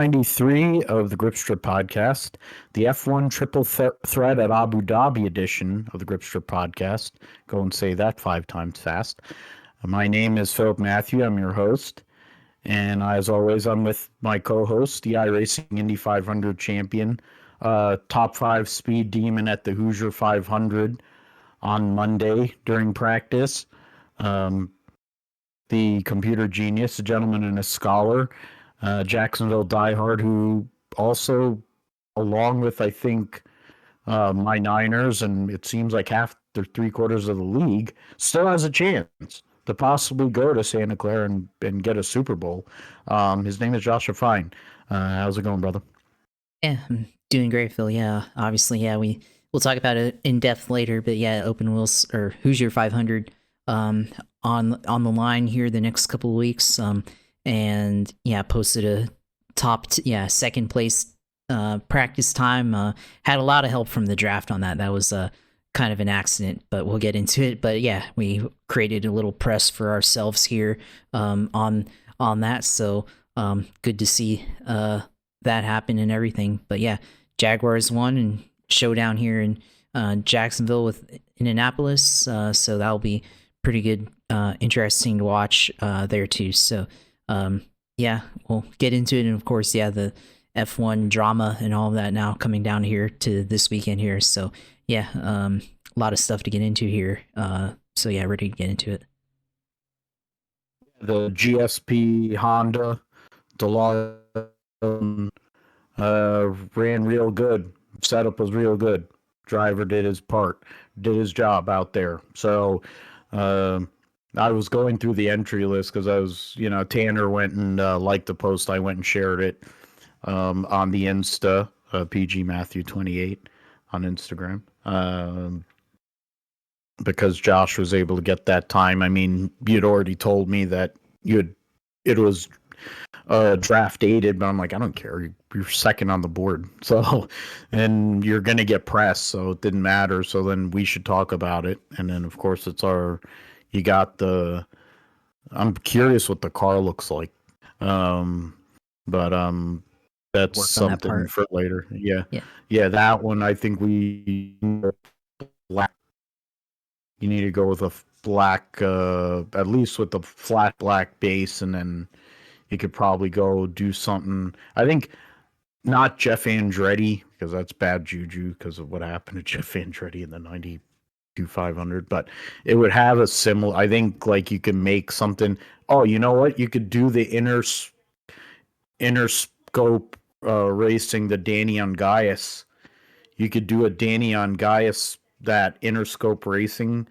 93 of the Grip Strip podcast, the F1 Triple Threat at Abu Dhabi edition of the Grip Strip podcast. Go and say that 5 times fast. My name is Philip Matthew. I'm your host. And as always, I'm with my co host, the iRacing Indy 500 champion, top 5 speed demon at the Hoosier 500 on Monday during practice. The computer genius, a gentleman and a scholar, Jacksonville diehard, who also, along with, I think, my Niners, and it seems like half or 3/4 of the league, still has a chance to possibly go to Santa Clara and get a Super Bowl. His name is Joshua Fine. How's it going, brother? Yeah, I'm doing great, Phil. Yeah, obviously, yeah, we'll talk about it in depth later, but yeah, Open Wheels or Hoosier 500 on the line here the next couple of weeks. And yeah, posted a second place practice time. Had a lot of help from the draft on that. That was kind of an accident, but we'll get into it. But yeah, we created a little press for ourselves here on that. So good to see that happen and everything. But yeah, Jaguars won and showdown here in Jacksonville with Indianapolis. So that'll be pretty good, interesting to watch there too. So yeah, we'll get into it. And of course, yeah, the F1 drama and all of that now coming down here to this weekend here. So yeah, a lot of stuff to get into here. So yeah, ready to get into it. The GSP Honda DeLorean ran real good. Setup was real good. Driver did his part, did his job out there. So I was going through the entry list because I was, Tanner went and liked the post. I went and shared it on the Insta, PG Matthew 28 on Instagram. Because Josh was able to get that time. I mean, you'd already told me that it was draft dated, but I'm like, I don't care. You're second on the board. So, and you're going to get pressed. So it didn't matter. So then we should talk about it. And then, of course, you got I'm curious what the car looks like. But that's something for later. Yeah. That one, I think you need to go with a black, at least with the flat black base, and then you could probably go do something. I think not Jeff Andretti, because that's bad juju because of what happened to Jeff Andretti in the 92 500, but it would have a similar, I think, like you can make something. Oh, you know what? You could do the Interscope racing, the Danny on Gaius. You could do a Danny on Gaius, that Interscope racing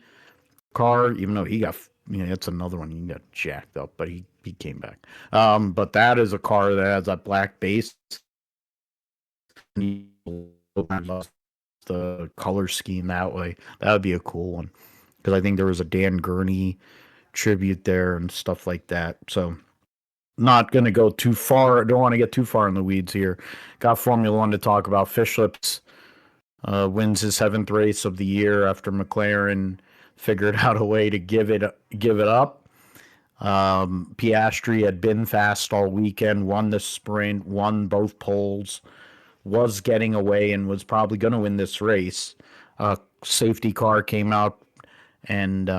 car, even though he got, it's another one. He got jacked up, but he came back. But that is a car that has that black base. The color scheme that way. That would be a cool one, because I think there was a Dan Gurney tribute there and stuff like that. So not going to go too far. Don't want to get too far in the weeds here. Got Formula One to talk about. Fishlips wins his 7th race of the year after McLaren figured out a way to give it up. Piastri had been fast all weekend, won the sprint, won both poles, was getting away, and was probably going to win this race. Safety car came out, and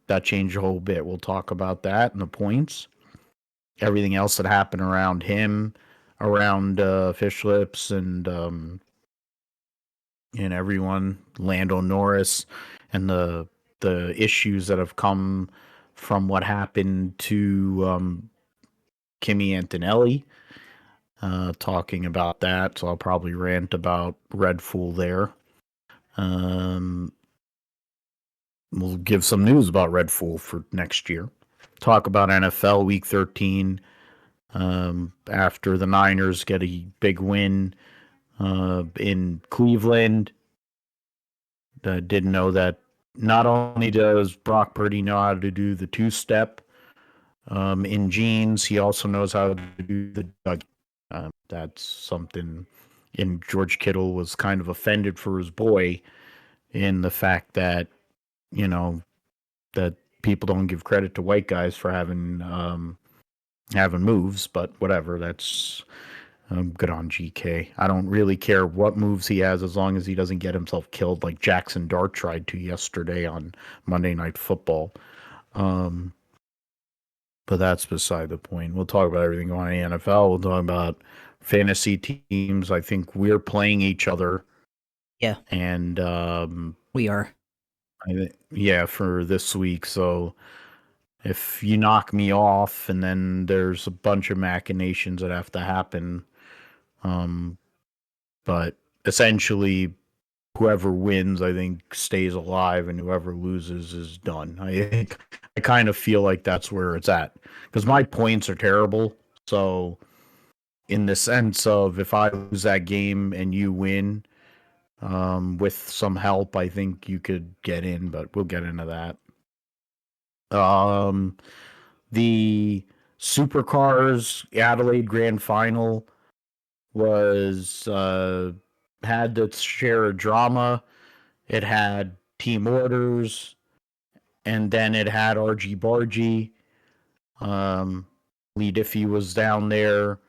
that changed a whole bit. We'll talk about that and the points. Everything else that happened around him, around Fishlips, and everyone, Lando Norris, and the issues that have come from what happened to Kimi Antonelli. Talking about that, so I'll probably rant about Red Fool there. We'll give some news about Red Fool for next year. Talk about NFL Week 13 after the Niners get a big win in Cleveland. Didn't know that not only does Brock Purdy know how to do the two-step in jeans, he also knows how to do the Dougie. That's something, and George Kittle was kind of offended for his boy in the fact that, that people don't give credit to white guys for having moves, but whatever. That's Good on GK. I don't really care what moves he has as long as he doesn't get himself killed like Jackson Dart tried to yesterday on Monday Night Football. But that's beside the point. We'll talk about everything going on in the NFL. We'll talk about fantasy teams. I think we're playing each other. Yeah. And we are. Yeah, for this week. So if you knock me off and then there's a bunch of machinations that have to happen. But essentially, whoever wins, I think, stays alive, and whoever loses is done. I kind of feel like that's where it's at because my points are terrible. So, in the sense of if I lose that game and you win, with some help, I think you could get in, but we'll get into that. The Supercars Adelaide Grand Final was had its share of drama. It had team orders, and then it had RG Bargy. Lee Diffie was down there,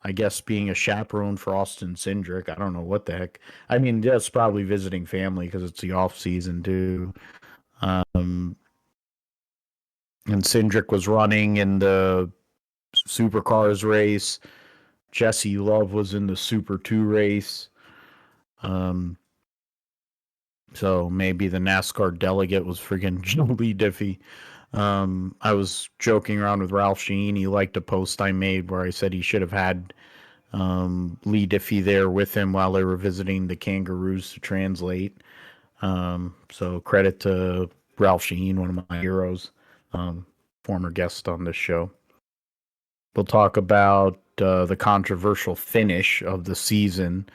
I guess, being a chaperone for Austin Cindric. I don't know what the heck. I mean, that's probably visiting family because it's the off season too. And Cindric was running in the Supercars race. Jesse Love was in the Super 2 race. So maybe the NASCAR delegate was friggin' Lee Diffie. I was joking around with Ralph Sheen. He liked a post I made where I said he should have had Lee Diffie there with him while they were visiting the Kangaroos to translate. So credit to Ralph Sheen, one of my heroes, former guest on this show. We'll talk about the controversial finish of the season.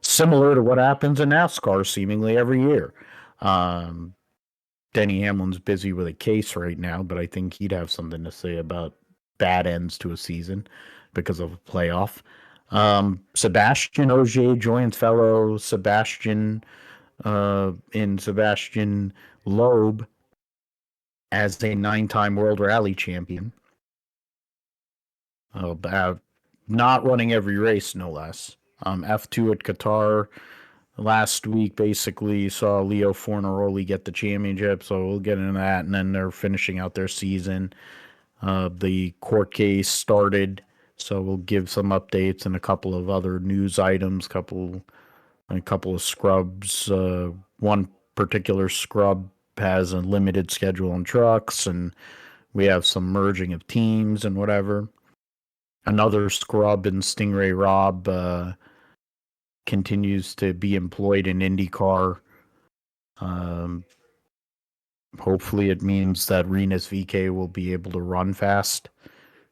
Similar to what happens in NASCAR seemingly every year. Denny Hamlin's busy with a case right now, but I think he'd have something to say about bad ends to a season because of a playoff. Sebastian Ogier joins fellow Sebastian Loeb as a 9-time World Rally champion. Not running every race, no less. F2 at Qatar last week basically saw Leo Fornaroli get the championship, so we'll get into that. And then they're finishing out their season. The court case started, so we'll give some updates and a couple of other news items, a couple of scrubs. One particular scrub has a limited schedule on trucks, and we have some merging of teams and whatever. Another scrub in Stingray Rob continues to be employed in IndyCar. Hopefully it means that Renus VK will be able to run fast,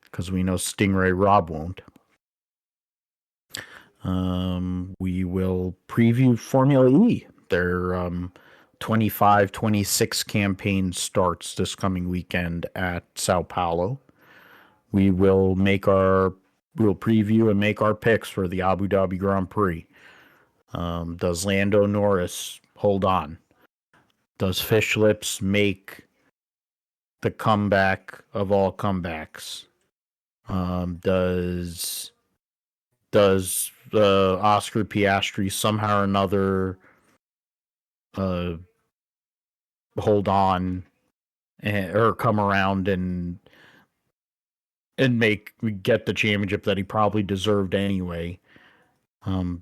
because we know Stingray Rob won't. We will preview Formula E. Their 25-26 campaign starts this coming weekend at Sao Paulo. We will preview and make our picks for the Abu Dhabi Grand Prix. Does Lando Norris hold on? Does Fish Lips make the comeback of all comebacks? Does Oscar Piastri somehow or another hold on or come around and get the championship that he probably deserved anyway,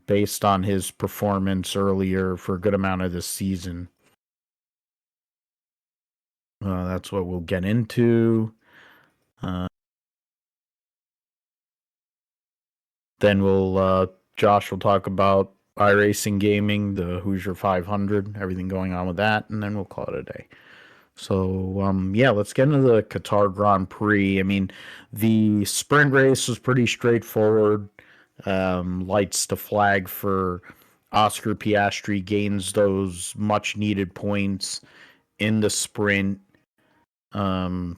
based on his performance earlier for a good amount of this season? That's what we'll get into. Then Josh will talk about iRacing gaming, the Hoosier 500, everything going on with that, and then we'll call it a day. So, let's get into the Qatar Grand Prix. I mean, the sprint race was pretty straightforward. Lights to flag for Oscar Piastri, gains those much-needed points in the sprint, and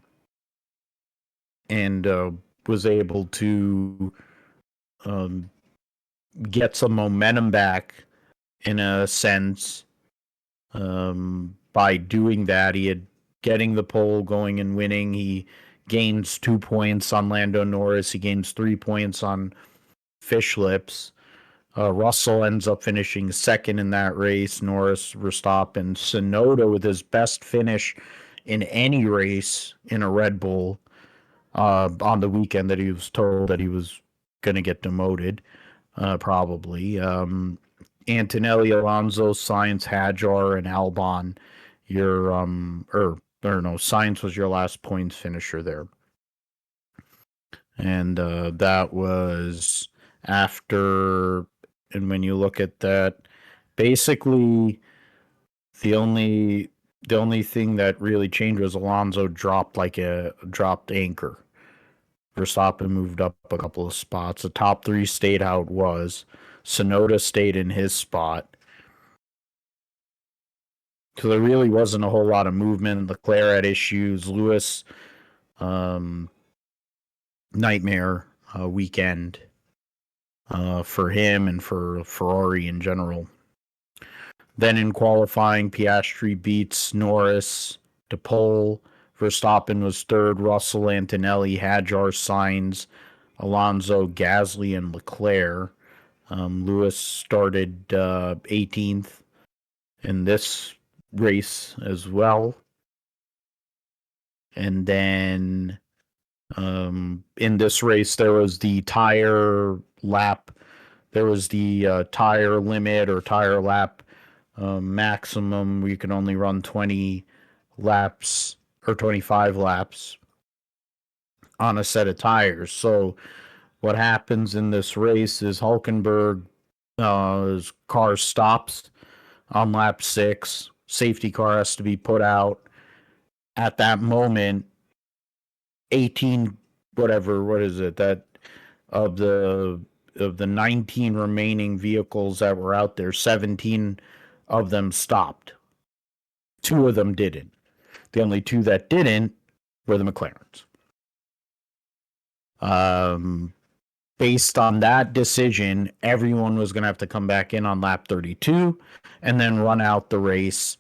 was able to get some momentum back in a sense. By doing that, he had getting the pole going and winning. He gains 2 points on Lando Norris. He gains 3 points on fish lips. Russell ends up finishing second in that race. Norris, Verstappen, Tsunoda with his best finish in any race in a Red Bull on the weekend that he was told that he was going to get demoted, probably. Antonelli, Alonso, Sainz, Hadjar, and Albon. Your or no, Sainz was your last points finisher there, and that was after. And when you look at that, basically the only thing that really changed was Alonso dropped anchor. Verstappen moved up a couple of spots. The top three stayed how it was. Tsunoda stayed in his spot. So there really wasn't a whole lot of movement. Leclerc had issues. Lewis, nightmare weekend for him and for Ferrari in general. Then in qualifying, Piastri beats Norris to pole. Verstappen was third. Russell, Antonelli, Hadjar, Sainz, Alonso, Gasly, and Leclerc. Lewis started 18th in this race as well. And then in this race, there was the tire lap. There was the tire limit or tire lap maximum. We can only run 20 laps or 25 laps on a set of tires. So what happens in this race is Hulkenberg, his car stops on lap 6. Safety car has to be put out. At that moment, 18, whatever, what is it? That of the 19 remaining vehicles that were out there, 17 of them stopped. 2 of them didn't. The only 2 that didn't were the McLarens. Based on that decision, everyone was going to have to come back in on lap 32 and then run out the race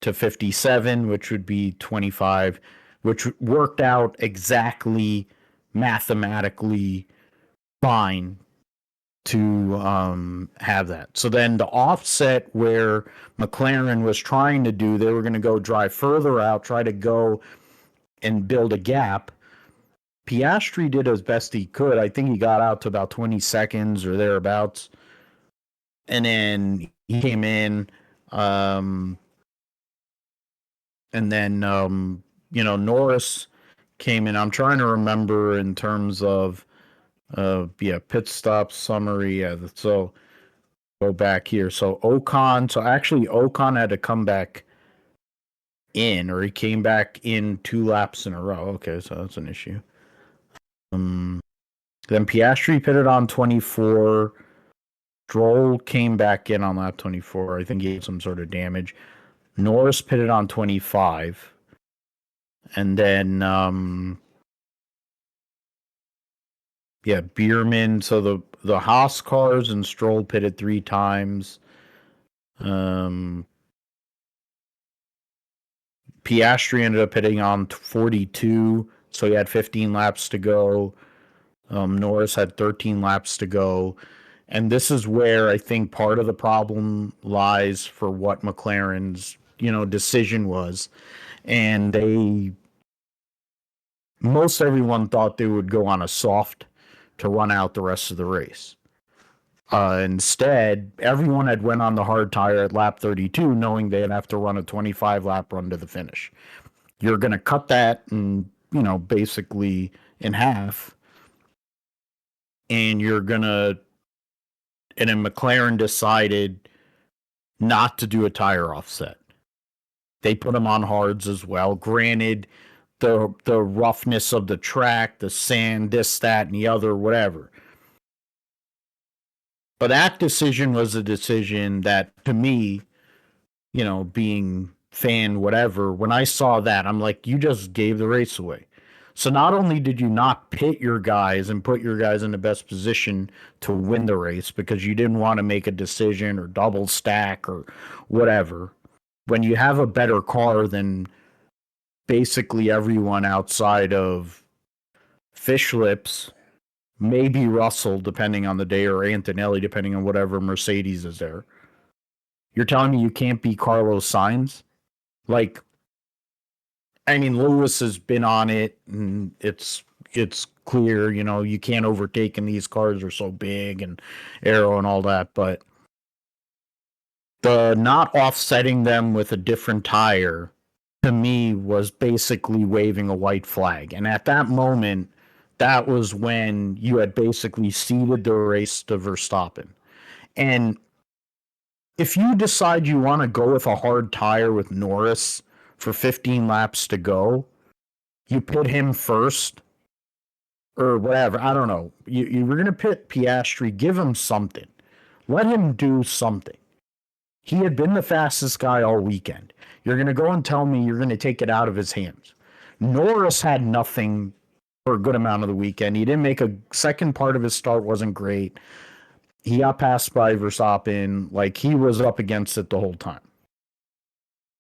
to 57, which would be 25, which worked out exactly mathematically fine to have that. So then the offset where McLaren was trying to do, they were going to go drive further out, try to go and build a gap. Piastri did as best he could. I think he got out to about 20 seconds or thereabouts. And then he came in. And then, Norris came in. I'm trying to remember in terms of, pit stop summary. Yeah, so go back here. So Ocon had to come back in, or he came back in 2 laps in a row. Okay, so that's an issue. Then Piastri pitted on 24. Stroll came back in on lap 24. I think he had some sort of damage. Norris pitted on 25. And then, Bierman. So the Haas cars and Stroll pitted 3 times. Piastri ended up pitting on 42. So he had 15 laps to go. Norris had 13 laps to go. And this is where I think part of the problem lies for what McLaren's, decision was. And most everyone thought they would go on a soft to run out the rest of the race. Instead, everyone had went on the hard tire at lap 32, knowing they'd have to run a 25-lap run to the finish. You're going to cut that and, basically in half. And then McLaren decided not to do a tire offset. They put them on hards as well. Granted, the roughness of the track, the sand, this, that, and the other, whatever. But that decision was a decision that, to me, being fan, whatever, when I saw that, I'm like, you just gave the race away. So not only did you not pit your guys and put your guys in the best position to win the race because you didn't want to make a decision or double stack or whatever, when you have a better car than basically everyone outside of fish lips maybe Russell, depending on the day, or Antonelli, depending on whatever Mercedes is there. You're telling me you can't beat Carlos Sainz? Like, I mean, Lewis has been on it, and it's clear, you can't overtake, and these cars are so big and aero and all that. But the not offsetting them with a different tire, to me, was basically waving a white flag. And at that moment, that was when you had basically ceded the race to Verstappen. And if you decide you want to go with a hard tire with Norris for 15 laps to go, you put him first or whatever. I don't know. You were going to pit Piastri, give him something. Let him do something. He had been the fastest guy all weekend. You're going to go and tell me you're going to take it out of his hands. Norris had nothing for a good amount of the weekend. He didn't make a second part of his start, wasn't great. He got passed by Verstappen. Like, he was up against it the whole time.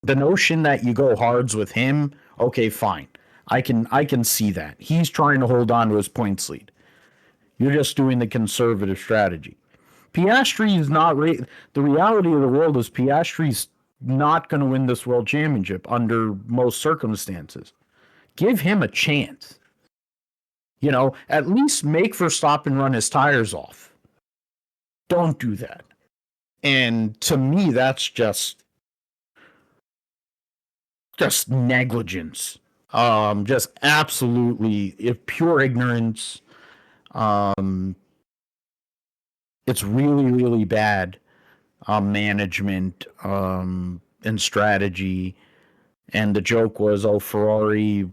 The notion that you go hards with him, okay, fine. I can see that. He's trying to hold on to his points lead. You're just doing the conservative strategy. Piastri is not the reality of the world is Piastri's not going to win this world championship under most circumstances. Give him a chance. At least make Verstappen run his tires off. Don't do that. And to me, that's just negligence. Just absolutely pure ignorance. It's really, really bad management and strategy. And the joke was, oh, Ferrari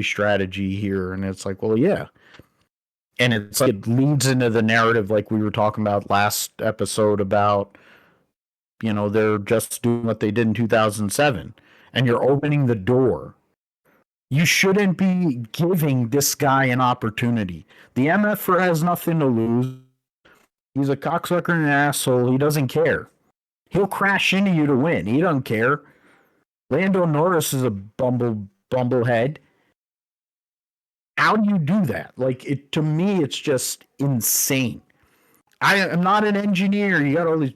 strategy here. And it's like, well, yeah. And it's like it leads into the narrative like we were talking about last episode about, they're just doing what they did in 2007. And you're opening the door. You shouldn't be giving this guy an opportunity. The MF has nothing to lose. He's a cocksucker and an asshole. He doesn't care. He'll crash into you to win. He doesn't care. Lando Norris is a bumblehead. How do you do that? Like, to me, it's just insane. I am not an engineer. You got all these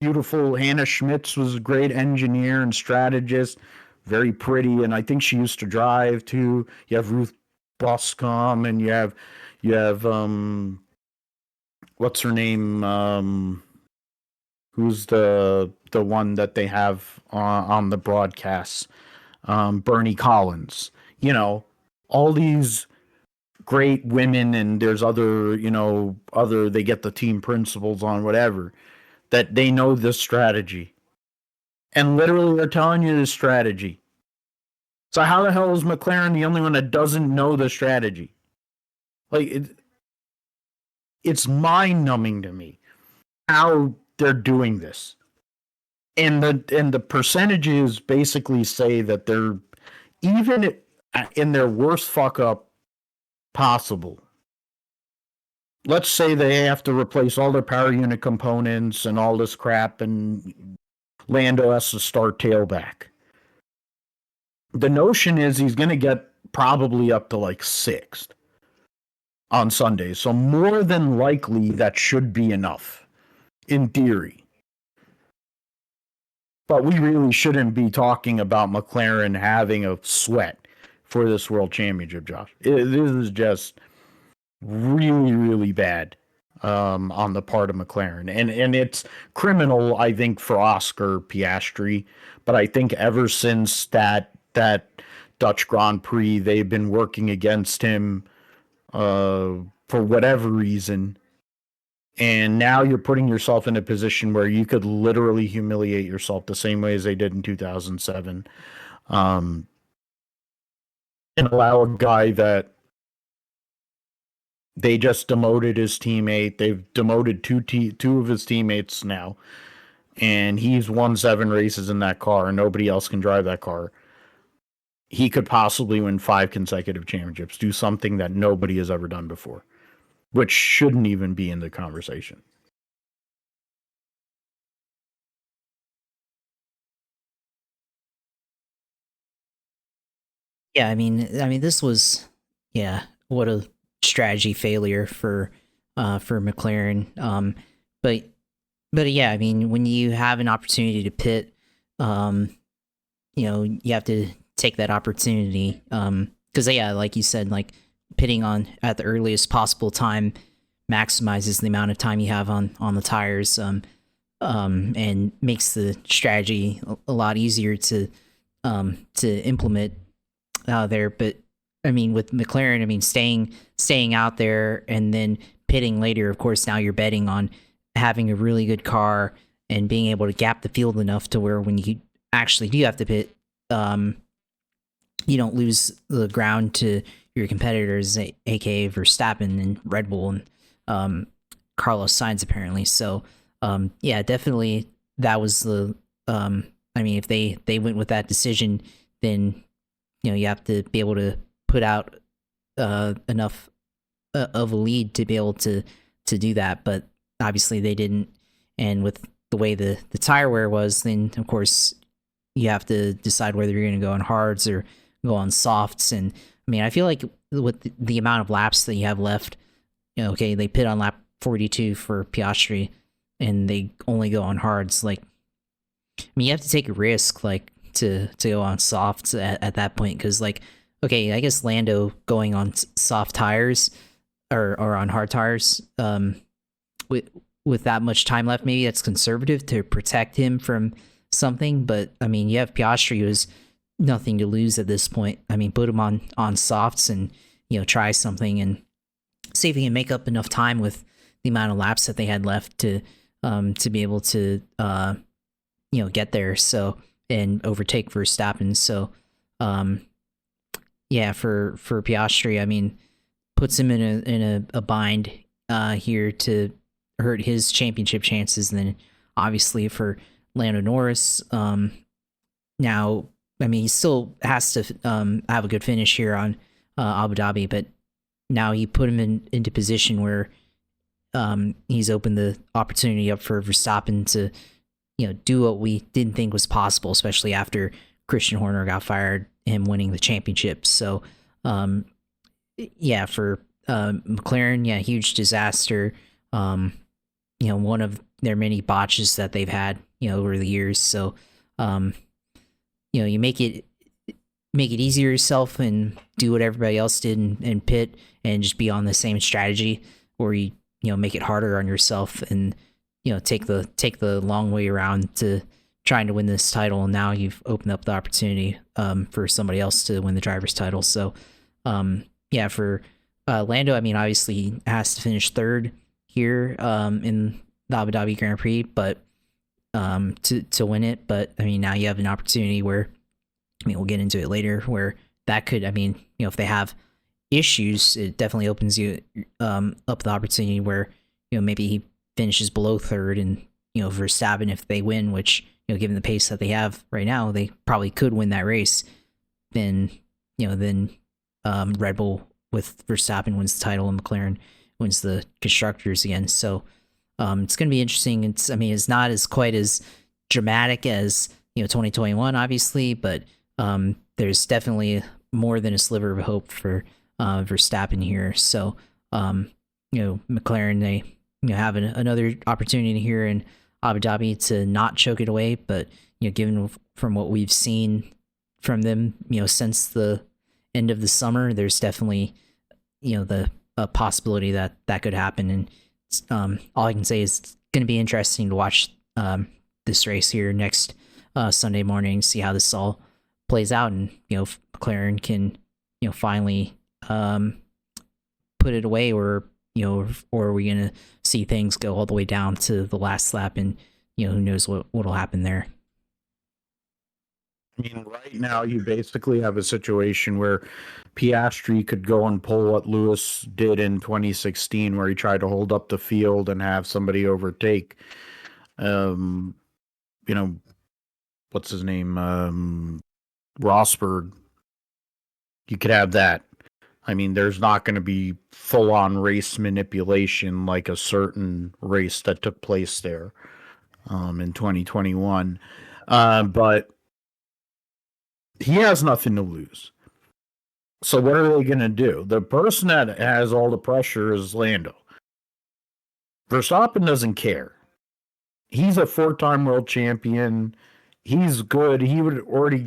beautiful. Hannah Schmitz was a great engineer and strategist, very pretty, and I think she used to drive too. You have Ruth Boscom, and you have what's her name? Who's the one that they have on the broadcasts? Bernie Collins. All these great women, and there's other they get the team principals on, whatever, that they know this strategy. And literally they're telling you this strategy. So how the hell is McLaren the only one that doesn't know the strategy? Like, it's mind-numbing to me how they're doing this. And the percentages basically say that they're, even in their worst fuck up possible, let's say they have to replace all their power unit components and all this crap, and Lando has to start tailback. The notion is he's going to get probably up to like sixth on Sunday. So more than likely that should be enough in theory. But we really shouldn't be talking about McLaren having a sweat for this world championship, Josh. This is just really, really bad on the part of McLaren. And it's criminal, I think, for Oscar Piastri. But I think ever since that Dutch Grand Prix, they've been working against him for whatever reason. And now you're putting yourself in a position where you could literally humiliate yourself the same way as they did in 2007. And allow a guy that they just demoted his teammate. They've demoted two of his teammates now. And he's won 7 races in that car, and nobody else can drive that car. He could possibly win 5 consecutive championships, do something that nobody has ever done before, which shouldn't even be in the conversation. Yeah, I mean, this was, yeah, what a strategy failure for McLaren. But yeah, I mean, when you have an opportunity to pit, you have to take that opportunity. Because yeah, like you said, like pitting on at the earliest possible time maximizes the amount of time you have on the tires. And makes the strategy a lot easier to implement there. But I mean, with McLaren, I mean, staying out there and then pitting later. Of course, now you're betting on having a really good car and being able to gap the field enough to where when you actually do have to pit, you don't lose the ground to your competitors, aka Verstappen and Red Bull and Carlos Sainz apparently. So yeah, definitely that was the. I mean, if they went with that decision, then you have to be able to put out enough of a lead to be able to do that. But obviously they didn't, and with the way the tire wear was, then of course you have to decide whether you're going to go on hards or go on softs. And I mean, I feel like with the amount of laps that you have left, okay, they pit on lap 42 for Piastri, and they only go on hards. Like, I mean, you have to take a risk, like to go on softs at that point, because like, okay, I guess Lando going on soft tires or on hard tires, with that much time left, maybe that's conservative to protect him from something. But I mean, you have Piastri, who's nothing to lose at this point. I mean, put him on softs and try something and see if he can make up enough time with the amount of laps that they had left to be able to get there, so, and overtake Verstappen. So yeah, for Piastri, I mean, puts him in a bind here to hurt his championship chances. And then obviously for Lando Norris, now, I mean, he still has to have a good finish here on Abu Dhabi, but now he put him into position where he's opened the opportunity up for Verstappen to do what we didn't think was possible, especially after Christian Horner got fired, him winning the championship. So yeah, for McLaren, yeah, huge disaster. One of their many botches that they've had over the years. So you make it easier yourself and do what everybody else did and pit and just be on the same strategy, or you make it harder on yourself and take the long way around to trying to win this title. And now you've opened up the opportunity for somebody else to win the driver's title. So yeah, for Lando, I mean, obviously he has to finish third here in the Abu Dhabi Grand Prix, but to win it. But I mean, now you have an opportunity where, I mean, we'll get into it later, where that could, I mean, if they have issues, it definitely opens you up the opportunity where maybe he finishes below third, and Verstappen, if they win, which given the pace that they have right now, they probably could win that race. Then Red Bull with Verstappen wins the title and McLaren wins the constructors again. So it's going to be interesting. It's not as quite as dramatic as 2021, obviously, but there's definitely more than a sliver of hope for Verstappen here. So McLaren, they have another opportunity here in Abu Dhabi to not choke it away, but given from what we've seen from them since the end of the summer, there's definitely the possibility that could happen. And all I can say is it's going to be interesting to watch this race here next Sunday morning, see how this all plays out, and if McLaren can finally put it away, or are we gonna see things go all the way down to the last lap, and who knows what'll happen there. I mean, right now you basically have a situation where Piastri could go and pull what Lewis did in 2016, where he tried to hold up the field and have somebody overtake. What's his name? Rosberg. You could have that. I mean, there's not going to be full-on race manipulation like a certain race that took place there in 2021. But he has nothing to lose. So what are they going to do? The person that has all the pressure is Lando. Verstappen doesn't care. He's a 4-time world champion. He's good. He would already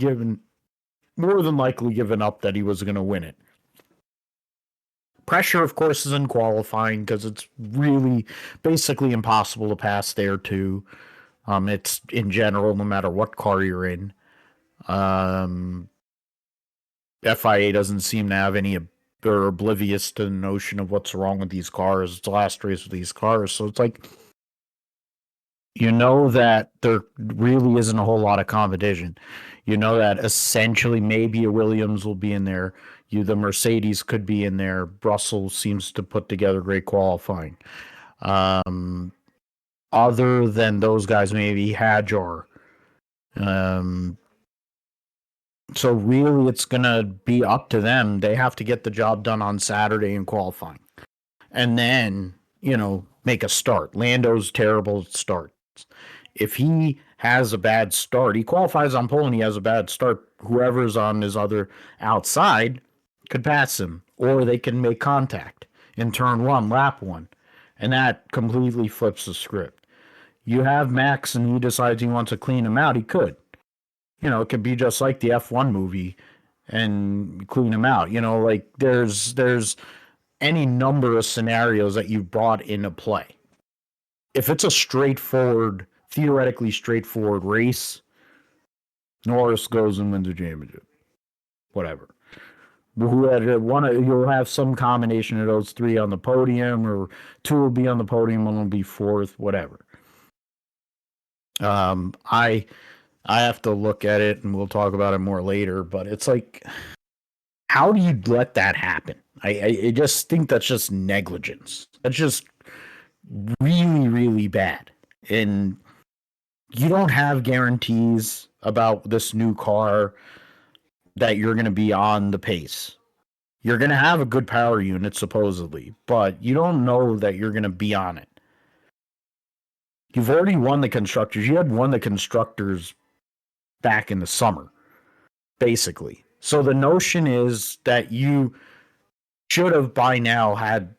more than likely given up that he was going to win it. Pressure, of course, is in qualifying because it's really basically impossible to pass there too. It's in general, no matter what car you're in. FIA doesn't seem to have any, they're oblivious to the notion of what's wrong with these cars. It's the last race with these cars. So it's like, you know that there really isn't a whole lot of competition. You know that essentially maybe a Williams will be in there. The Mercedes could be in there. Brussels seems to put together great qualifying. Other than those guys, maybe Hadjar. So really, it's going to be up to them. They have to get the job done on Saturday in qualifying. And then, make a start. Lando's terrible at starts. If he has a bad start, he qualifies on pole and he has a bad start, whoever's on his other outside could pass him. Or they can make contact in turn 1, lap 1. And that completely flips the script. You have Max and he decides he wants to clean him out, he could. It could be just like the F1 movie and clean him out. Like there's any number of scenarios that you've brought into play. If it's a theoretically straightforward race, Norris goes and wins the championship. Whatever. You'll have some combination of those three on the podium, or two will be on the podium, one will be fourth, whatever. I have to look at it, and we'll talk about it more later, but it's like, how do you let that happen? I just think that's just negligence. That's just really, really bad. And you don't have guarantees about this new car that you're going to be on the pace. You're going to have a good power unit, supposedly, but you don't know that you're going to be on it. You've already won the Constructors. You had won the Constructors back in the summer, basically. So the notion is that you should have by now had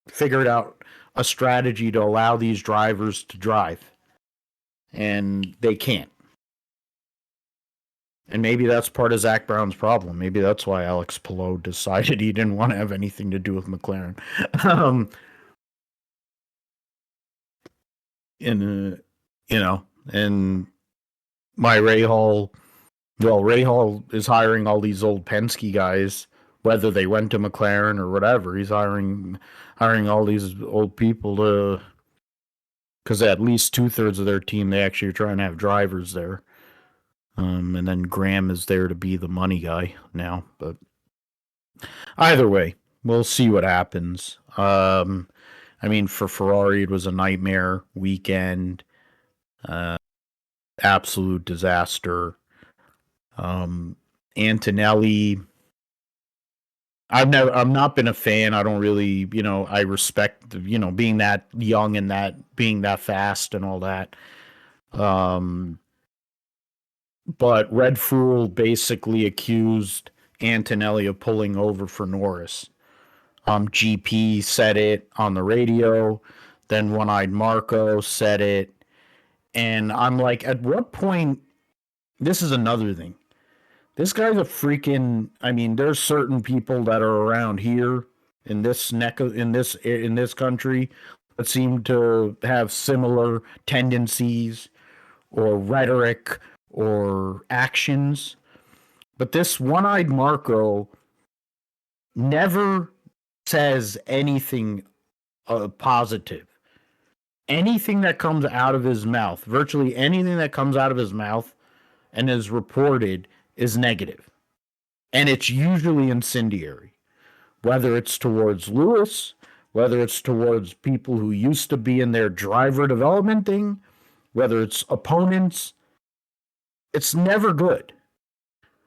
figured out a strategy to allow these drivers to drive. And they can't. And maybe that's part of Zach Brown's problem. Maybe that's why Alex Palou decided he didn't want to have anything to do with McLaren. And my Rahal is hiring all these old Penske guys, whether they went to McLaren or whatever. He's hiring all these old people because at least 2/3 of their team, they actually are trying to have drivers there. And then Graham is there to be the money guy now. But either way, we'll see what happens. For Ferrari, it was a nightmare weekend. Absolute disaster. Antonelli, I'm not been a fan. I don't really, I respect, being that young and being that fast and all that. But Red Fool basically accused Antonelli of pulling over for Norris. GP said it on the radio. Then One-Eyed Marco said it. And I'm like, at what point? This is another thing. This guy's a freaking. There's certain people that are around here in this country that seem to have similar tendencies or rhetoric or actions. But this One-Eyed Marco never says anything positive. Anything that comes out of his mouth, virtually anything that comes out of his mouth and is reported, is negative. And it's usually incendiary. Whether it's towards Lewis, whether it's towards people who used to be in their driver development thing, whether it's opponents, it's never good.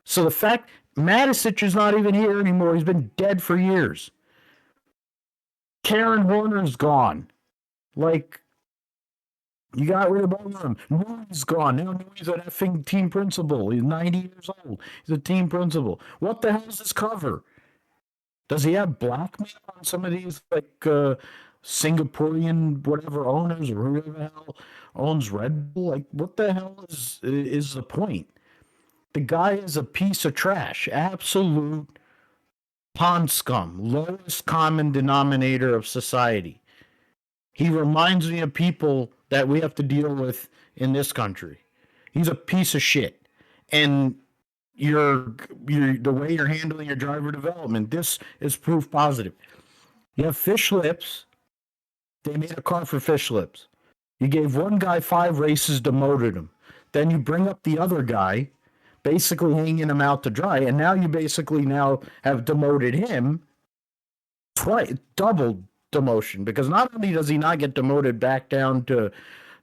So the fact Matisic is not even here anymore, he's been dead for years. Karen Horner's gone. You got rid of both of them. Newey's gone. Now Newey's an effing team principal. He's 90 years old. He's a team principal. What the hell is this cover? Does he have blackmail on some of these Singaporean whatever owners or whoever the hell owns Red Bull? Like, what the hell is the point? The guy is a piece of trash, absolute pond scum, lowest common denominator of society. He reminds me of people that we have to deal with in this country. He's a piece of shit, and you're the way you're handling your driver development. This is proof positive. You have fish lips. They made a car for fish lips. You gave one guy 5 races, demoted him. Then you bring up the other guy, basically hanging him out to dry, and now you basically now have demoted him twice, double demotion, because not only does he not get demoted back down to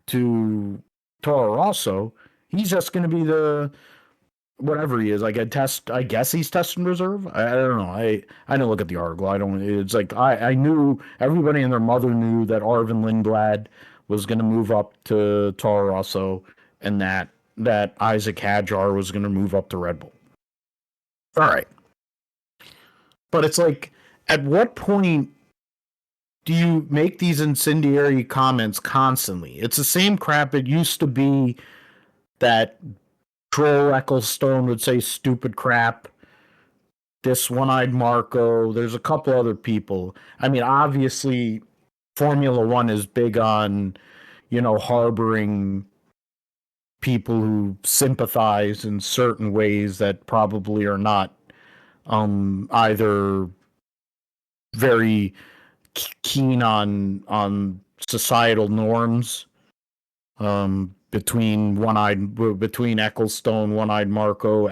Toro Rosso, he's just going to be the whatever he is, like a test. I guess he's test and reserve. I don't know. I didn't look at the article. I don't. It's like I knew everybody and their mother knew that Arvin Lindblad was going to move up to Toro Rosso, and that Isaac Hadjar was going to move up to Red Bull. All right, but it's like, at what point do you make these incendiary comments constantly? It's the same crap it used to be that Troll Ecclestone would say stupid crap. This One-Eyed Marco. There's a couple other people. I mean, obviously, Formula One is big on, harboring people who sympathize in certain ways that probably are not either very keen on societal norms. Between Ecclestone, One-Eyed Marco,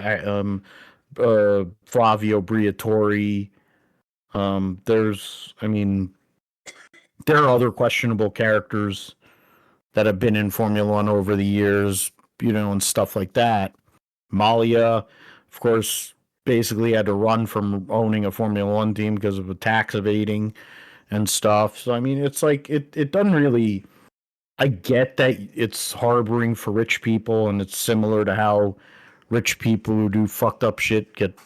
Flavio Briatore. There are other questionable characters that have been in Formula One over the years, and stuff like that. Malia, of course, basically had to run from owning a Formula One team because of the tax evading and stuff. So, it's like, it doesn't really... I get that it's harboring for rich people, and it's similar to how rich people who do fucked up shit get,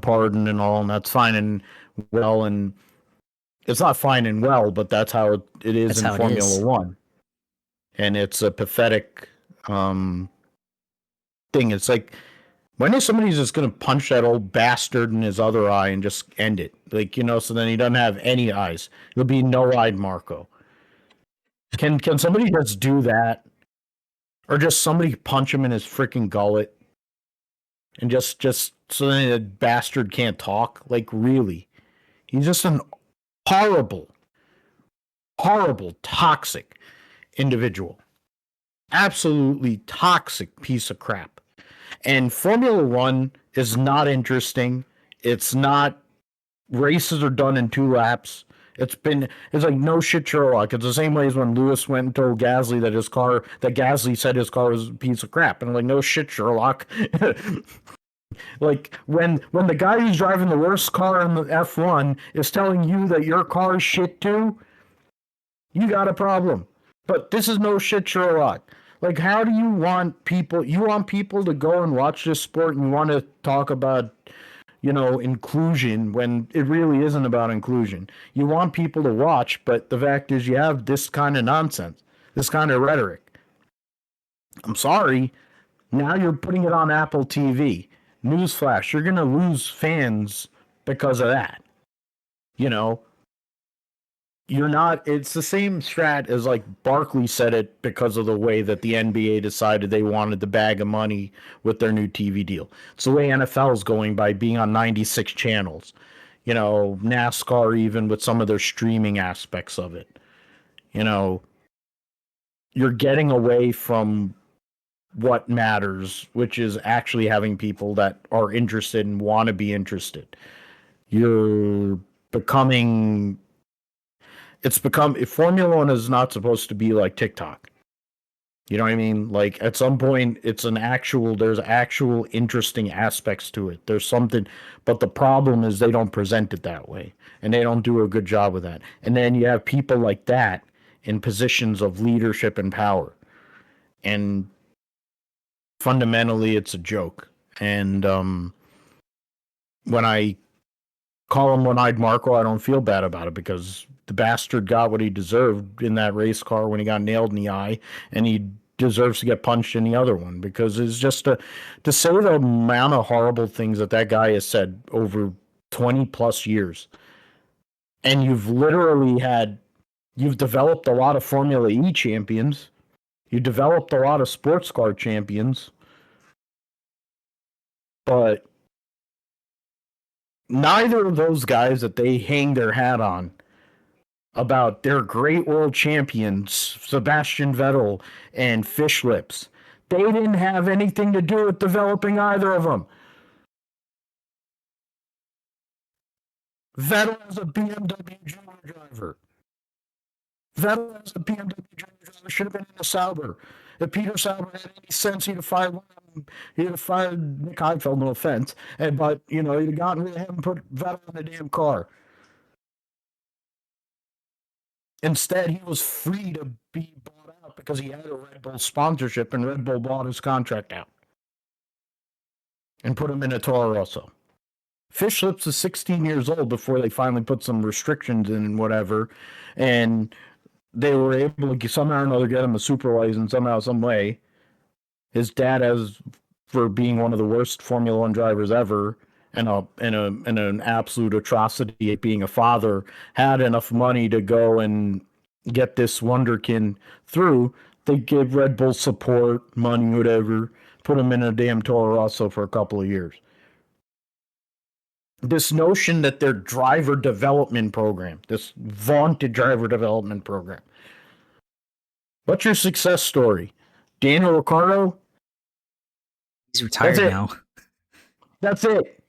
pardoned and all, and that's fine and well. And it's not fine and well, but that's how it is in Formula One. And it's a pathetic thing. It's like, when is somebody just going to punch that old bastard in his other eye and just end it? Like, so then he doesn't have any eyes. It'll be no-eyed Marco. Can somebody just do that? Or just somebody punch him in his freaking gullet? And just so then the bastard can't talk? Like, really? He's just an horrible, toxic individual. Absolutely toxic piece of crap. And Formula One is not interesting. It's not... Races are done in 2 laps. It's like no shit Sherlock. It's the same way as when Lewis went and told Gasly that Gasly said his car was a piece of crap. And I'm like, no shit Sherlock. Like, when the guy who's driving the worst car in the F1 is telling you that your car is shit too, you got a problem. But this is no shit Sherlock. Like, how do you want people... You want people to go and watch this sport, and you want to talk about... inclusion, when it really isn't about inclusion. You want people to watch, but the fact is you have this kind of nonsense, this kind of rhetoric. I'm sorry. Now you're putting it on Apple TV. Newsflash, you're going to lose fans because of that. You're not... It's the same strat as, like, Barkley said it because of the way that the NBA decided they wanted the bag of money with their new TV deal. It's the way NFL is going by being on 96 channels. NASCAR, even with some of their streaming aspects of it. You're getting away from what matters, which is actually having people that are interested and want to be interested. You're becoming... Formula One is not supposed to be like TikTok. You know what I mean? Like, at some point, there's actual interesting aspects to it. There's something, but the problem is they don't present it that way, and they don't do a good job with that. And then you have people like that in positions of leadership and power. And fundamentally, it's a joke. And when I call him one-eyed Marco, I don't feel bad about it because the bastard got what he deserved in that race car when he got nailed in the eye, and he deserves to get punched in the other one because it's just to say the amount of horrible things that guy has said over 20 plus years. And you've developed a lot of Formula E champions. You developed a lot of sports car champions. But neither of those guys that they hang their hat on about their great world champions, Sebastian Vettel and Fish Lips, they didn't have anything to do with developing either of them. Vettel was a BMW junior driver. Vettel was a BMW junior driver. Should have been in a Sauber. If Peter Sauber had any sense, he'd have fired one of them. He'd have fired Nick Heidfeld, no offense. But, he'd have gotten rid of him and put Vettel in the damn car. Instead, he was free to be bought out because he had a Red Bull sponsorship, and Red Bull bought his contract out and put him in a Toro Rosso. Fish Lips was 16 years old before they finally put some restrictions in and whatever, and they were able to somehow or another get him a super license somehow, some way. His dad, has for being one of the worst Formula One drivers ever, and an absolute atrocity at being a father, had enough money to go and get this wonderkin through. They give Red Bull support, money, whatever, put him in a damn Toro Rosso for a couple of years. This notion that their driver development program, this vaunted driver development program. What's your success story? Daniel Ricciardo? He's retired now. That's it.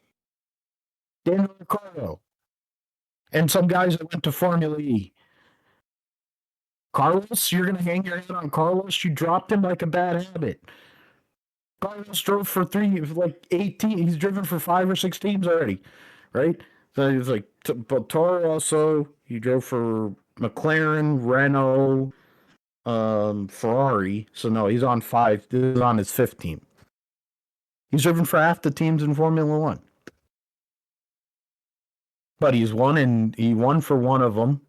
Daniel Ricciardo. And some guys that went to Formula E. Carlos, you're going to hang your head on Carlos? You dropped him like a bad habit. Carlos drove for 18. He's driven for 5 or 6 teams already, right? So he was like, but Toro Rosso, he drove for McLaren, Renault, Ferrari. So no, he's on 5. This is on his 5th team. He's driven for half the teams in Formula One. But he won for one of them.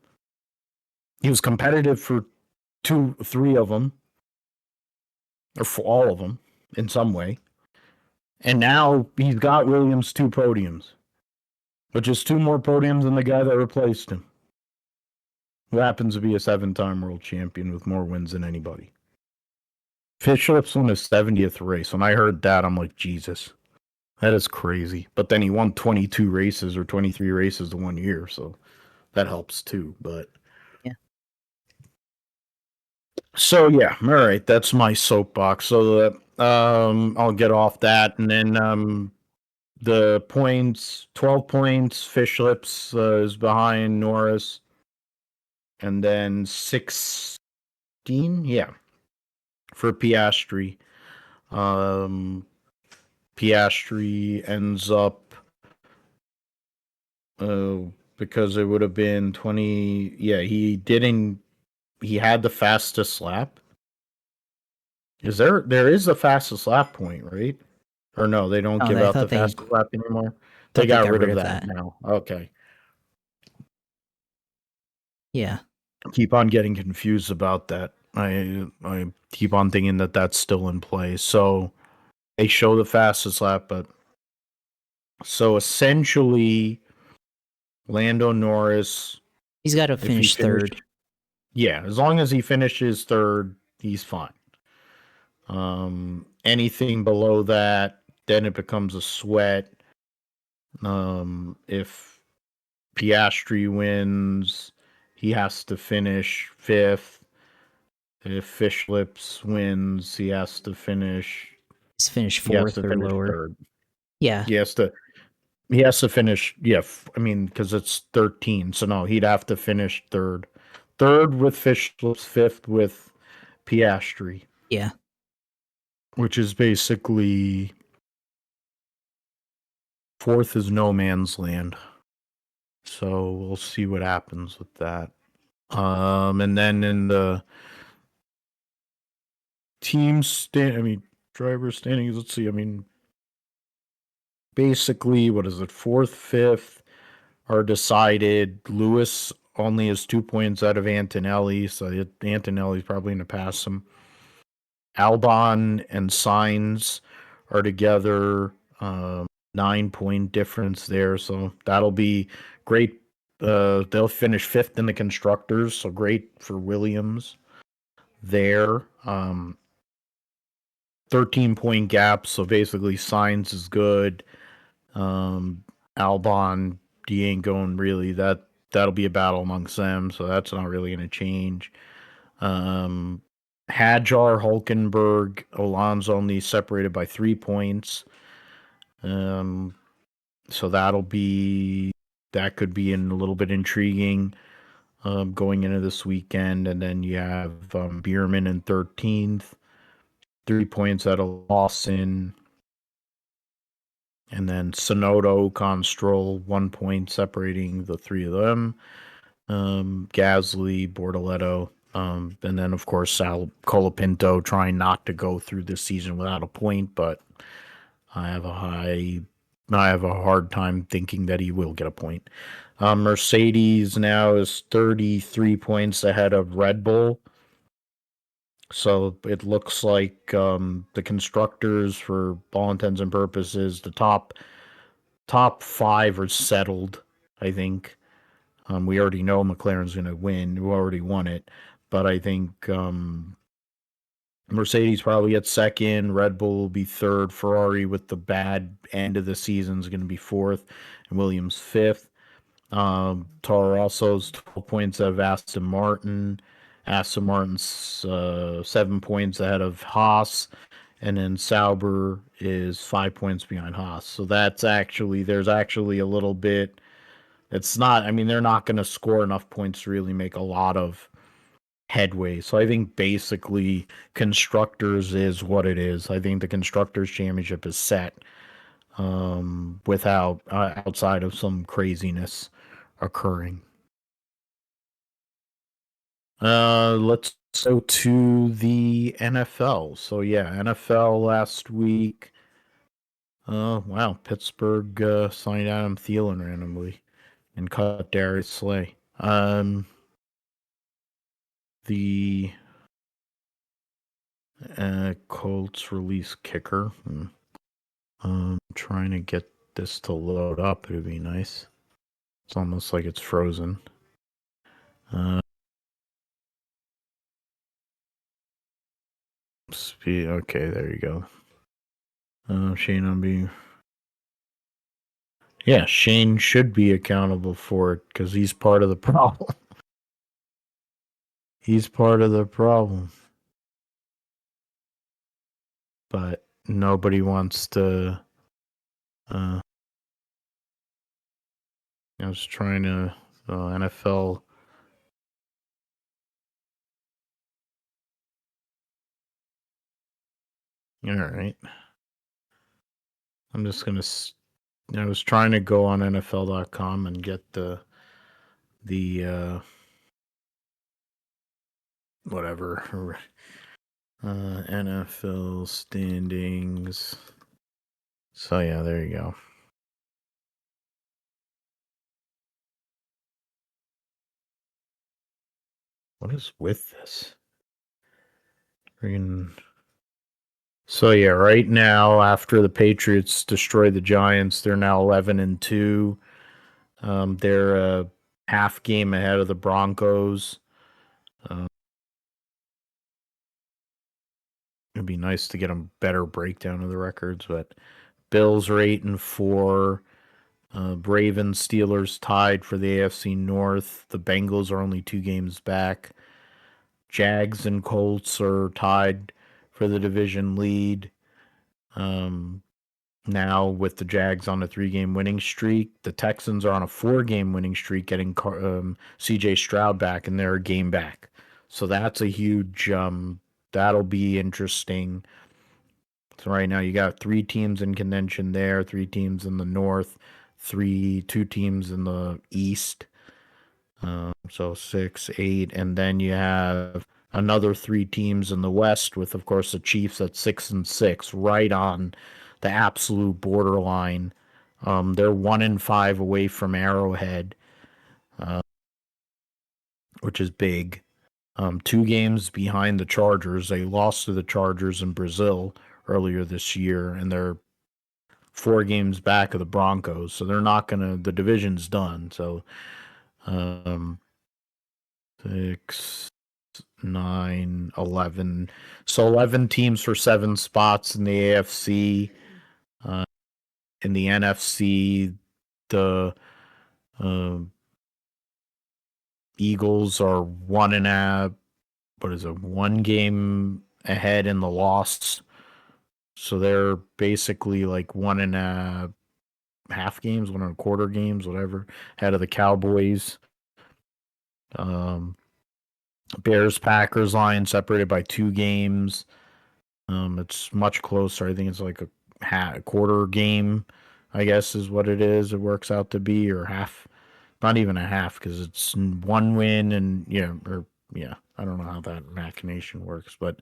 He was competitive for 3 of them, or for all of them in some way. And now he's got Williams 2 podiums, which is 2 more podiums than the guy that replaced him, who happens to be a 7-time world champion with more wins than anybody. Fish Lips won his 70th race. When I heard that, I'm like, Jesus, that is crazy. But then he won 22 races or 23 races the 1 year, so that helps too. But yeah. So yeah, all right, that's my soapbox. So that I'll get off that, and then the points, 12 points. Fish Lips is behind Norris, and then 16, yeah, for Piastri. Piastri ends up because it would have been 20. Yeah, he had the fastest lap. There is a fastest lap point, right? Or no, they don't give out the fastest lap anymore. They got rid of that now. Okay. Yeah. I keep on getting confused about that. I keep on thinking that that's still in play. So they show the fastest lap, but so essentially Lando Norris, he's got to finish 3rd. Yeah, as long as he finishes 3rd, he's fine. Anything below that, then it becomes a sweat. If Piastri wins, he has to finish 5th. If Fish Lips wins, he has to finish. He's finished 4th or lower. 3rd. Yeah. He has to finish. Yeah, I mean, because it's 13, so no, he'd have to finish 3rd. 3rd with Fish Lips, 5th with Piastri. Yeah. Which is basically 4th is no man's land. So we'll see what happens with that. And then in the driver standings, let's see. I mean, basically, what is it? 4th, 5th are decided. Lewis only is 2 points out of Antonelli, so Antonelli's probably going to pass him. Albon and Sainz are together. 9-point difference there, so that'll be great. They'll finish 5th in the constructors, so great for Williams there. 13-point gap, so basically Sainz is good. Albon, he ain't going really. That'll be a battle amongst them, so that's not really going to change. Hadjar, Hulkenberg, Alonso only separated by 3 points. So that could be a little bit intriguing going into this weekend. And then you have Bierman in 13th, 3 points out of Lawson. And then Sonoda, Ocon, Stroll, 1 point separating the three of them. Gasly, Bortoletto, and then of course Colapinto trying not to go through this season without a point, but I have a hard time thinking that he will get a point. Mercedes now is 33 points ahead of Red Bull. So it looks like the constructors, for all intents and purposes, the top 5 are settled, I think. We already know McLaren's going to win. We already won it. But I think Mercedes probably gets second. Red Bull will be third. Ferrari, with the bad end of the season, is going to be fourth. And Williams fifth. Toro Rosso's 12 points out of Aston Martin. Aston Martin's 7 points ahead of Haas. And then Sauber is 5 points behind Haas. So there's actually a little bit. It's not, they're not going to score enough points to really make a lot of headway. So I think basically Constructors is what it is. I think the Constructors Championship is set without outside of some craziness occurring. Let's go to the NFL. So yeah, NFL last week. Wow, Pittsburgh signed Adam Thielen randomly and cut Darius Slay. The Colts release kicker. Trying to get this to load up. It would be nice. It's almost like it's frozen. Okay, there you go. Shane on being. Yeah, Shane should be accountable for it because he's part of the problem. He's part of the problem. But nobody wants to. I was trying to. NFL. All right. I'm just going to. I was trying to go on NFL.com and get the whatever NFL standings. So yeah, there you go. What is with this? So yeah, right now after the Patriots destroyed the Giants, they're now 11-2. They're a half game ahead of the Broncos. It'd be nice to get a better breakdown of the records, but Bills are 8-4. Ravens, Steelers tied for the AFC North. The Bengals are only 2 games back. Jags and Colts are tied for the division lead. Now with the Jags on a 3-game winning streak, the Texans are on a 4-game winning streak, getting CJ Stroud back, and they're a game back. So that's a huge. That'll be interesting. So right now you got 3 teams in contention there, 3 teams in the North, 2 teams in the East. So 6, 8, and then you have another 3 teams in the West, with of course the Chiefs at 6-6, right on the absolute borderline They're 1-5 away from Arrowhead, which is big. 2 games behind the Chargers. They lost to the Chargers in Brazil earlier this year, and they're 4 games back of the Broncos. So they're not gonna. The division's done. So, 6, 9, 11. So 11 teams for 7 spots in the AFC. In the NFC, the Eagles are 1 game ahead in the loss. So they're basically like 1.5 games, 1.25 games, whatever, ahead of the Cowboys. Bears, Packers, Lions separated by 2 games. It's much closer. I think it's like a quarter game, I guess is what it is. It works out to be, or half, not even a half, because it's 1 win and I don't know how that machination works, but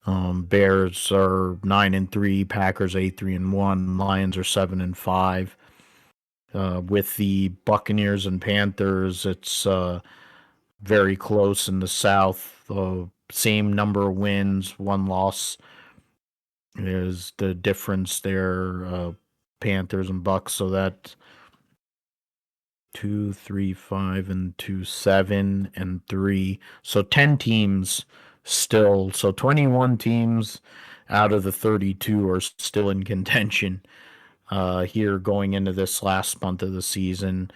Bears are 9-3, Packers 8-3-1, Lions are 7-5. With the Buccaneers and Panthers, it's very close in the South. Same number of wins, 1 loss is the difference there. Panthers and Bucks, so that 2, 3, 5, and 2, 7, and 3. So 10 teams still. So 21 teams out of the 32 are still in contention here going into this last month of the season.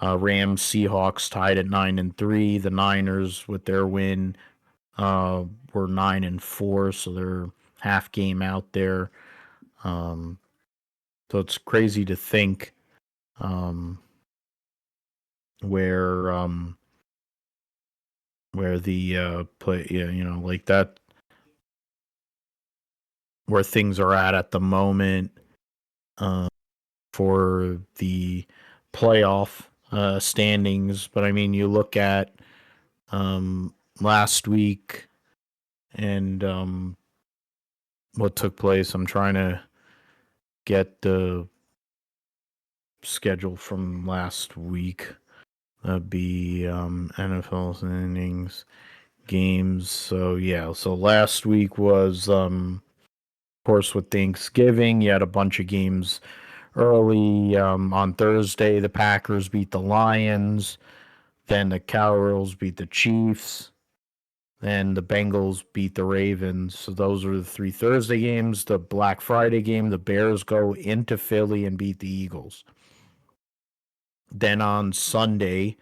Rams, Seahawks tied at 9-3. The Niners, with their win, were 9-4, so they're half game out there. So it's crazy to think where the play, like that, where things are at the moment for the playoff standings. But I mean, you look at last week and what took place. I'm trying to get the schedule from last week. That'd be NFL innings, games. So last week was of course with Thanksgiving. You had a bunch of games early. On Thursday, the Packers beat the Lions. Then the Cowgirls beat the Chiefs. Then the Bengals beat the Ravens. So those are the 3 Thursday games. The Black Friday game, the Bears go into Philly and beat the Eagles. Then on Sunday,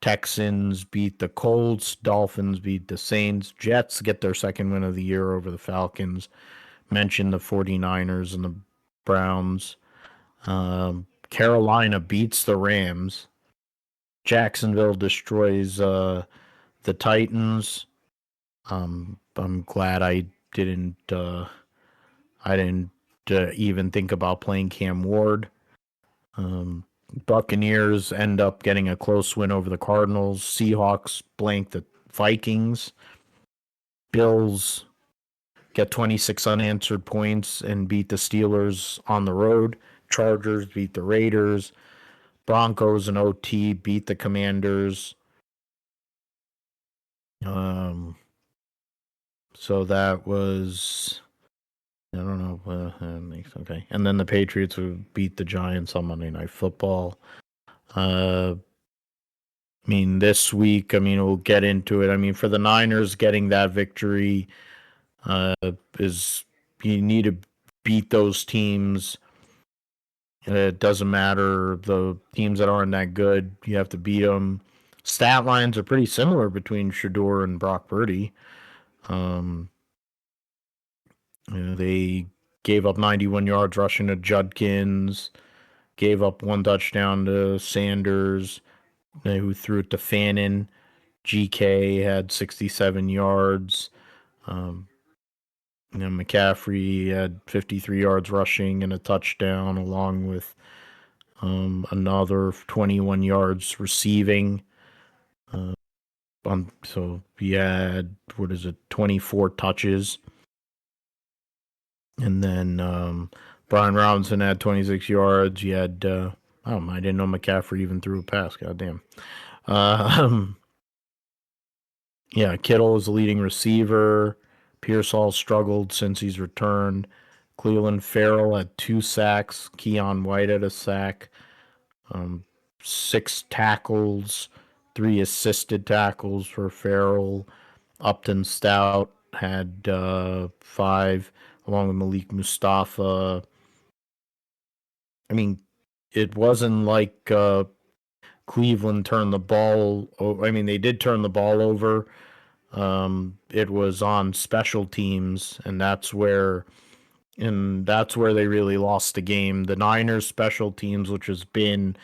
Texans beat the Colts. Dolphins beat the Saints. Jets get their second win of the year over the Falcons. Mentioned the 49ers and the Browns. Carolina beats the Rams. Jacksonville destroys the Titans. I'm glad I didn't even think about playing Cam Ward. Buccaneers end up getting a close win over the Cardinals. Seahawks blank the Vikings. Bills get 26 unanswered points and beat the Steelers on the road. Chargers beat the Raiders. Broncos and OT beat the Commanders. So that was, I don't know. Okay. And then the Patriots would beat the Giants on Monday Night Football. I mean, this week, we'll get into it. I mean, for the Niners, getting that victory is, you need to beat those teams. It doesn't matter the teams that aren't that good. You have to beat them. Stat lines are pretty similar between Shador and Brock Purdy. They gave up 91 yards rushing to Judkins, gave up 1 touchdown to Sanders, who threw it to Fannin. GK had 67 yards. McCaffrey had 53 yards rushing and a touchdown, along with another 21 yards receiving. So he had 24 touches. And then Brian Robinson had 26 yards. You had, I didn't know McCaffrey even threw a pass. Goddamn. Yeah, Kittle is the leading receiver. Pearsall struggled since he's returned. Cleveland Farrell had 2 sacks. Keon White had a sack. 6 tackles, 3 assisted tackles for Farrell. Upton Stout had 5, along with Malik Mustafa. I mean, it wasn't like Cleveland turned the ball. I mean, they did turn the ball over. It was on special teams, and that's where they really lost the game. The Niners special teams, which has been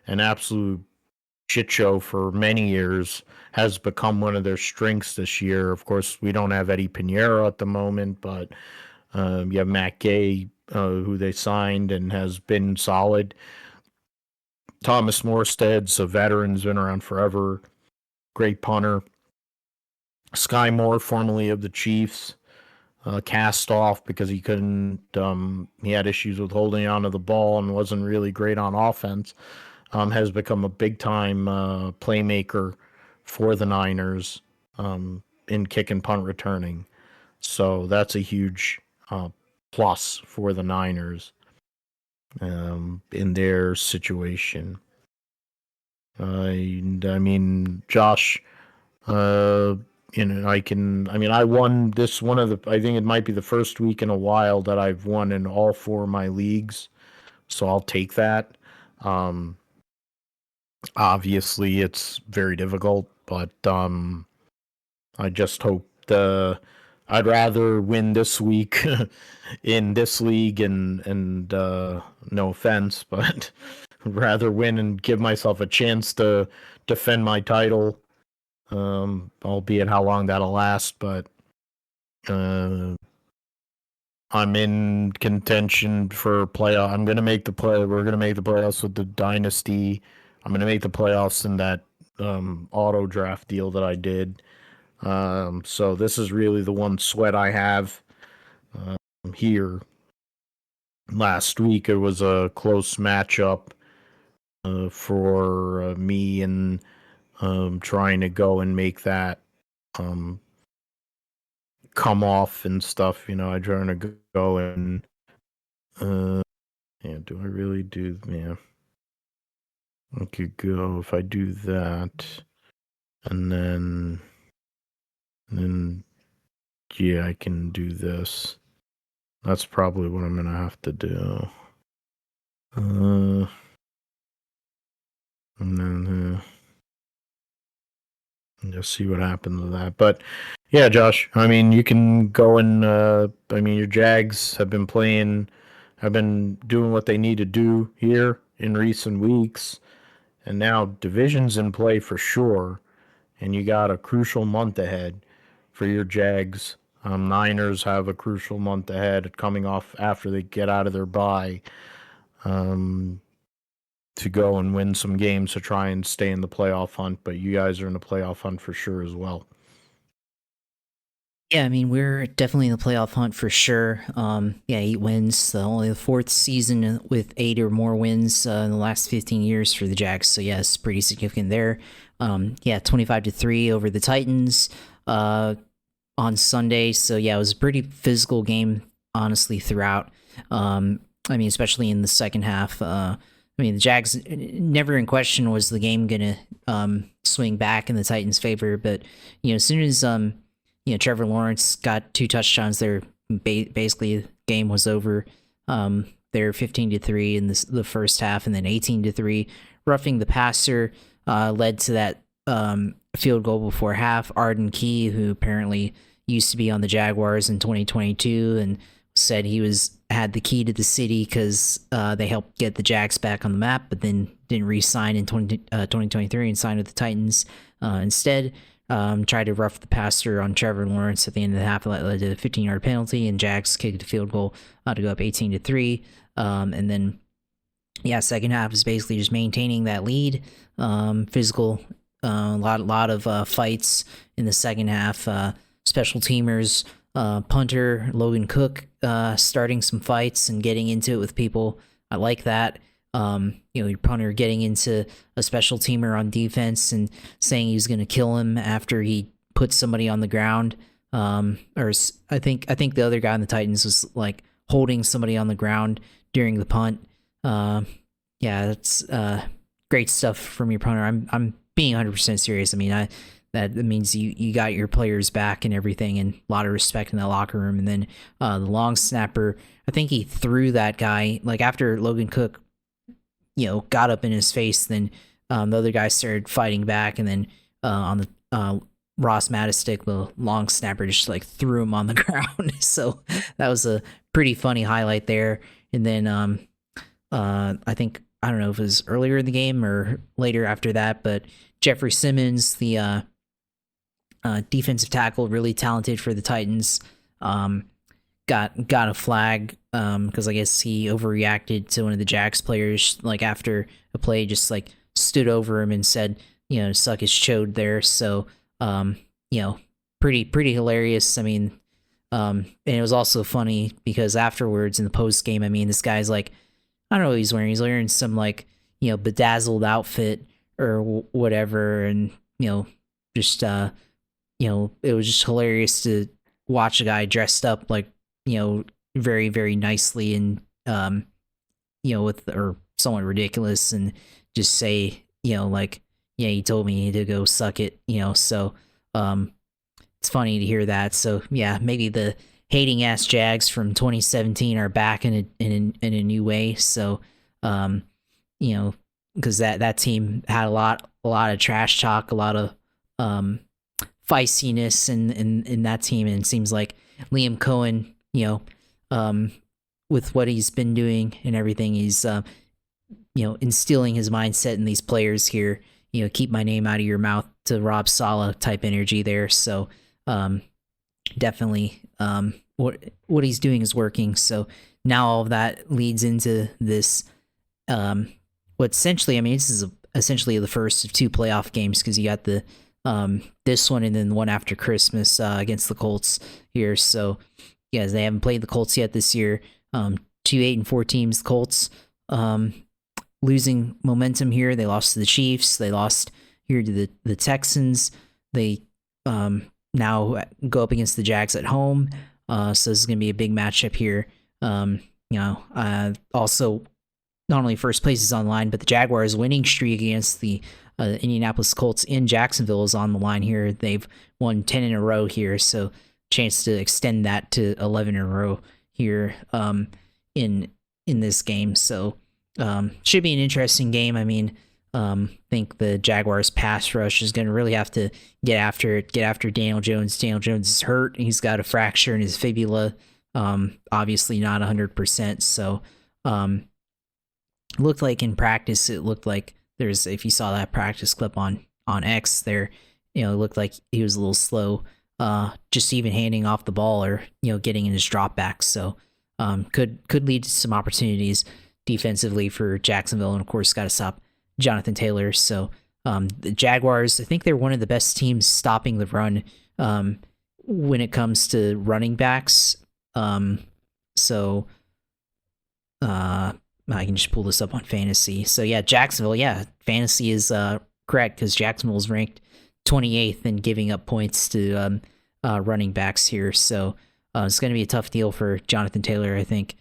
an absolute shit show for many years, has become one of their strengths this year. Of course, we don't have Eddie Pinheiro at the moment, but you have Matt Gay, who they signed and has been solid. Thomas Morstead's a veteran, has been around forever. Great punter. Sky Moore, formerly of the Chiefs, cast off because he couldn't. He had issues with holding onto the ball and wasn't really great on offense. Has become a big time playmaker for the Niners in kick and punt returning. So that's a huge plus for the Niners in their situation. I mean, Josh, I won this I think it might be the first week in a while that I've won in all 4 of my leagues. So I'll take that. Obviously it's very difficult, but I just hope I'd rather win this week in this league and no offense, but rather win and give myself a chance to defend my title, albeit how long that'll last, but I'm in contention for playoff. I'm gonna make the play. We're gonna make the playoffs with the dynasty. I'm gonna make the playoffs in that auto draft deal that I did. So this is really the one sweat I have here. Last week it was a close matchup for me and trying to go and make that come off and stuff. You know, I trying to go and do I really do? Yeah, I could go if I do that, and then yeah, I can do this. That's probably what I'm gonna have to do. And then just see what happens with that. But yeah, Josh, I mean, you can go and your Jags have been doing what they need to do here in recent weeks, and now division's in play for sure, and you got a crucial month ahead for your Jags. Niners have a crucial month ahead coming off after they get out of their bye to go and win some games to try and stay in the playoff hunt, but you guys are in the playoff hunt for sure as well. Yeah, I mean, we're definitely in the playoff hunt for sure. 8 wins, only the 4th season with 8 or more wins in the last 15 years for the Jags. So yeah, it's pretty significant there. 25-3 over the Titans on Sunday. So yeah, it was a pretty physical game, honestly, throughout. I mean, especially in the second half. The Jags, never in question was the game gonna swing back in the Titans' favor, but as soon as Trevor Lawrence got 2 touchdowns there, basically the game was over. They're 15-3 in the first half, and then 18-3. Roughing the passer led to that field goal before half. Arden Key, who apparently used to be on the Jaguars in 2022 and said he had the key to the city because they helped get the Jags back on the map, but then didn't re-sign in 2023 and signed with the Titans instead. Tried to rough the passer on Trevor Lawrence at the end of the half. That led to a 15-yard penalty, and Jags kicked a field goal to go up 18-3. And then, second half is basically just maintaining that lead. Physical, a lot of fights in the second half. Special teamers punter Logan Cook starting some fights and getting into it with people. I like that. Your punter getting into a special teamer on defense and saying he's going to kill him after he puts somebody on the ground. I think the other guy on the Titans was like holding somebody on the ground during the punt. That's great stuff from your punter. I'm being 100% serious. I mean, that means you got your players back and everything, and a lot of respect in that locker room. And then the long snapper, I think he threw that guy like after Logan Cook, got up in his face. Then the other guy started fighting back, and then on the Ross Mattistick, the long snapper, just like threw him on the ground. So that was a pretty funny highlight there. And then I think, I don't know if it was earlier in the game or later after that, but Jeffrey Simmons, the defensive tackle, really talented for the Titans, got a flag because I guess he overreacted to one of the Jags players. Like after a play, just like stood over him and said, suck his chode there. So pretty hilarious. I mean, and it was also funny because afterwards in the post game, I mean, this guy's like, I don't know what he's wearing. He's wearing some like, bedazzled outfit or whatever. And, just, it was just hilarious to watch a guy dressed up like, very, very nicely and, or somewhat ridiculous and just say, like, yeah, he told me to go suck it, so, it's funny to hear that. So yeah, maybe the hating ass Jags from 2017 are back in a new way. So, because that team had a lot of trash talk, a lot of feistiness in that team, and it seems like Liam Cohen, with what he's been doing and everything, he's instilling his mindset in these players here. Keep my name out of your mouth to Rob Saleh type energy there. So definitely what he's doing is working. So now all of that leads into this what essentially, I mean, this is essentially the first of two playoff games because you got the this one and then the one after Christmas against the Colts here. So yeah, they haven't played the Colts yet this year. 2-8-4 teams. The Colts losing momentum here. They lost to the Chiefs. They lost here to the Texans. They now go up against the Jags at home. So this is going to be a big matchup here. Also, not only first place is on the line, but the Jaguars' winning streak against the Indianapolis Colts in Jacksonville is on the line here. They've won 10 in a row here, so chance to extend that to 11 in a row here in this game. So should be an interesting game. I mean, think the Jaguars pass rush is going to really have to get after Daniel Jones. Daniel Jones is hurt. He's got a fracture in his fibula. Obviously not 100%. So looked like in practice, it looked like if you saw that practice clip on X there, it looked like he was a little slow, just even handing off the ball or, getting in his drop back. So could lead to some opportunities defensively for Jacksonville. And of course, got to stop Jonathan Taylor. So the Jaguars, I think they're one of the best teams stopping the run when it comes to running backs. So I can just pull this up on fantasy. So yeah, Jacksonville, yeah, fantasy is correct because Jacksonville is ranked 28th in giving up points to running backs here. So it's going to be a tough deal for Jonathan Taylor, I think.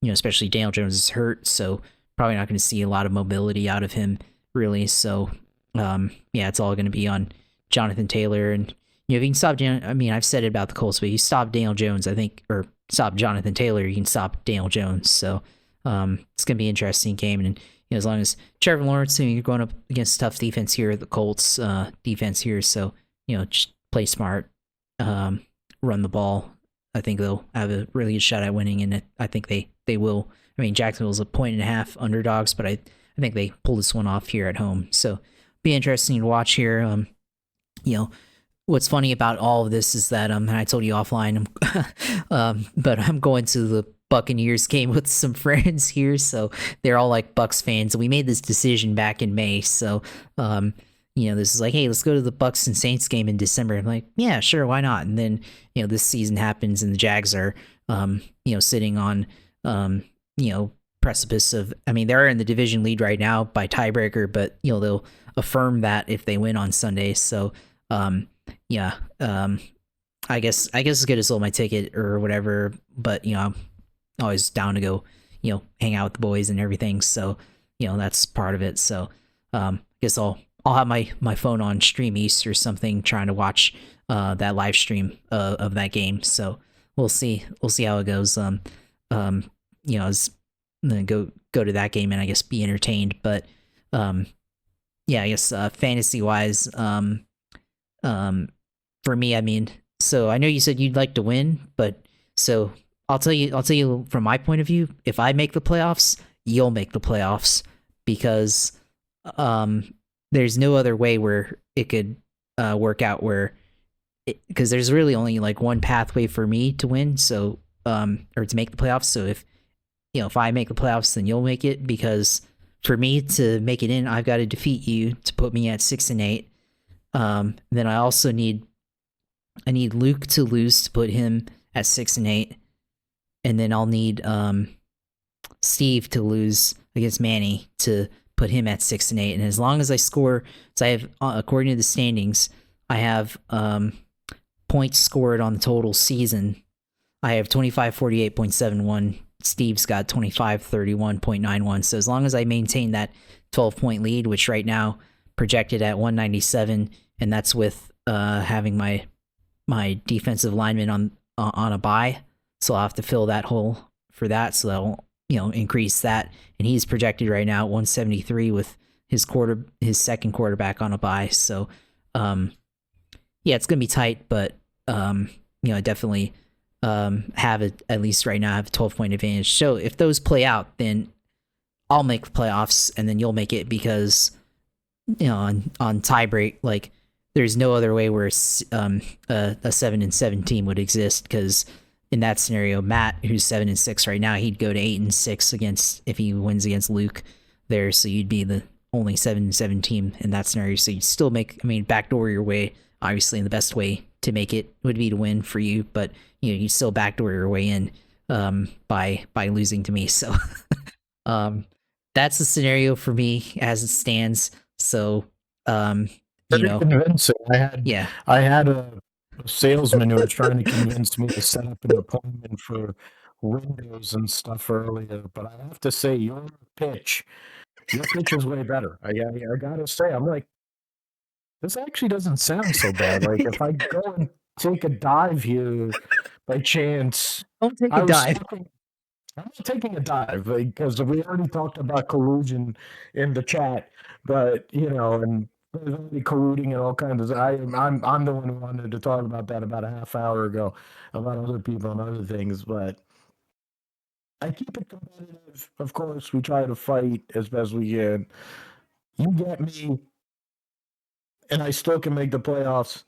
Especially Daniel Jones is hurt, so probably not going to see a lot of mobility out of him, really. So, it's all going to be on Jonathan Taylor. And, if you can stop I've said it about the Colts, but you stop Daniel Jones, I think, or stop Jonathan Taylor, you can stop Daniel Jones. So, it's going to be an interesting game. And, as long as Trevor Lawrence, you're going up against tough defense here, the Colts defense here. So, just play smart, run the ball. I think they'll have a really good shot at winning, and I think they will. I mean, Jacksonville's a 1.5 underdogs, but I think they pull this one off here at home. So, be interesting to watch here. What's funny about all of this is that, and I told you offline, but I'm going to the Buccaneers game with some friends here, so they're all like Bucs fans. We made this decision back in May, so this is like, hey, let's go to the Bucks and Saints game in December. I'm like, yeah, sure, why not? And then, this season happens and the Jags are, sitting on, precipice of, I mean, they're in the division lead right now by tiebreaker, but, they'll affirm that if they win on Sunday. So, I guess as good as sold my ticket or whatever, but, I'm always down to go, hang out with the boys and everything. So, that's part of it. So, I guess I'll have my phone on Stream East or something, trying to watch that live stream of that game. So we'll see how it goes. As go to that game and I guess be entertained. But I guess fantasy wise, for me, I mean, so I know you said you'd like to win, but so I'll tell you from my point of view, if I make the playoffs, you'll make the playoffs, because there's no other way where it could work out where, because there's really only like one pathway for me to win, so or to make the playoffs. So if I make the playoffs, then you'll make it, because for me to make it in, I've got to defeat you to put me at 6-8. Then I also need Luke to lose to put him at 6-8, and then I'll need Steve to lose against Manny to put him at 6-8. And as long as I score, so I have, according to the standings, I have points scored on the total season. I have 2548.71. Steve's got 2531.91. So as long as I maintain that 12-point lead, which right now projected at 197, and that's with having my defensive lineman on a bye, so I'll have to fill that hole for that. So that'll increase that, and he's projected right now at 173 with his second quarterback on a bye. So it's gonna be tight, but I definitely have it, at least right now, I have a 12-point advantage. So if those play out, then I'll make the playoffs and then you'll make it, because on tiebreak, like, there's no other way where a 7-7 team would exist, because in that scenario, Matt, who's 7-6 right now, he'd go to 8-6 if he wins against Luke there. So you'd be the only 7-7 team in that scenario. So you'd still backdoor your way. Obviously, the best way to make it would be to win for you, but you still backdoor your way in by losing to me. So that's the scenario for me as it stands. So Very convincing. I had a salesman who was trying to convince me to set up an appointment for windows and stuff earlier, but I have to say your pitch is way better. I gotta say, I'm like, this actually doesn't sound so bad. Like, if I go and take a dive here by chance, don't take a dive. I'm not taking a dive, because we already talked about collusion in the chat, but and colluding and all kinds of. I'm the one who wanted to talk about that about a half hour ago, about other people and other things, but I keep it competitive. Of course, we try to fight as best we can. You get me, and I still can make the playoffs.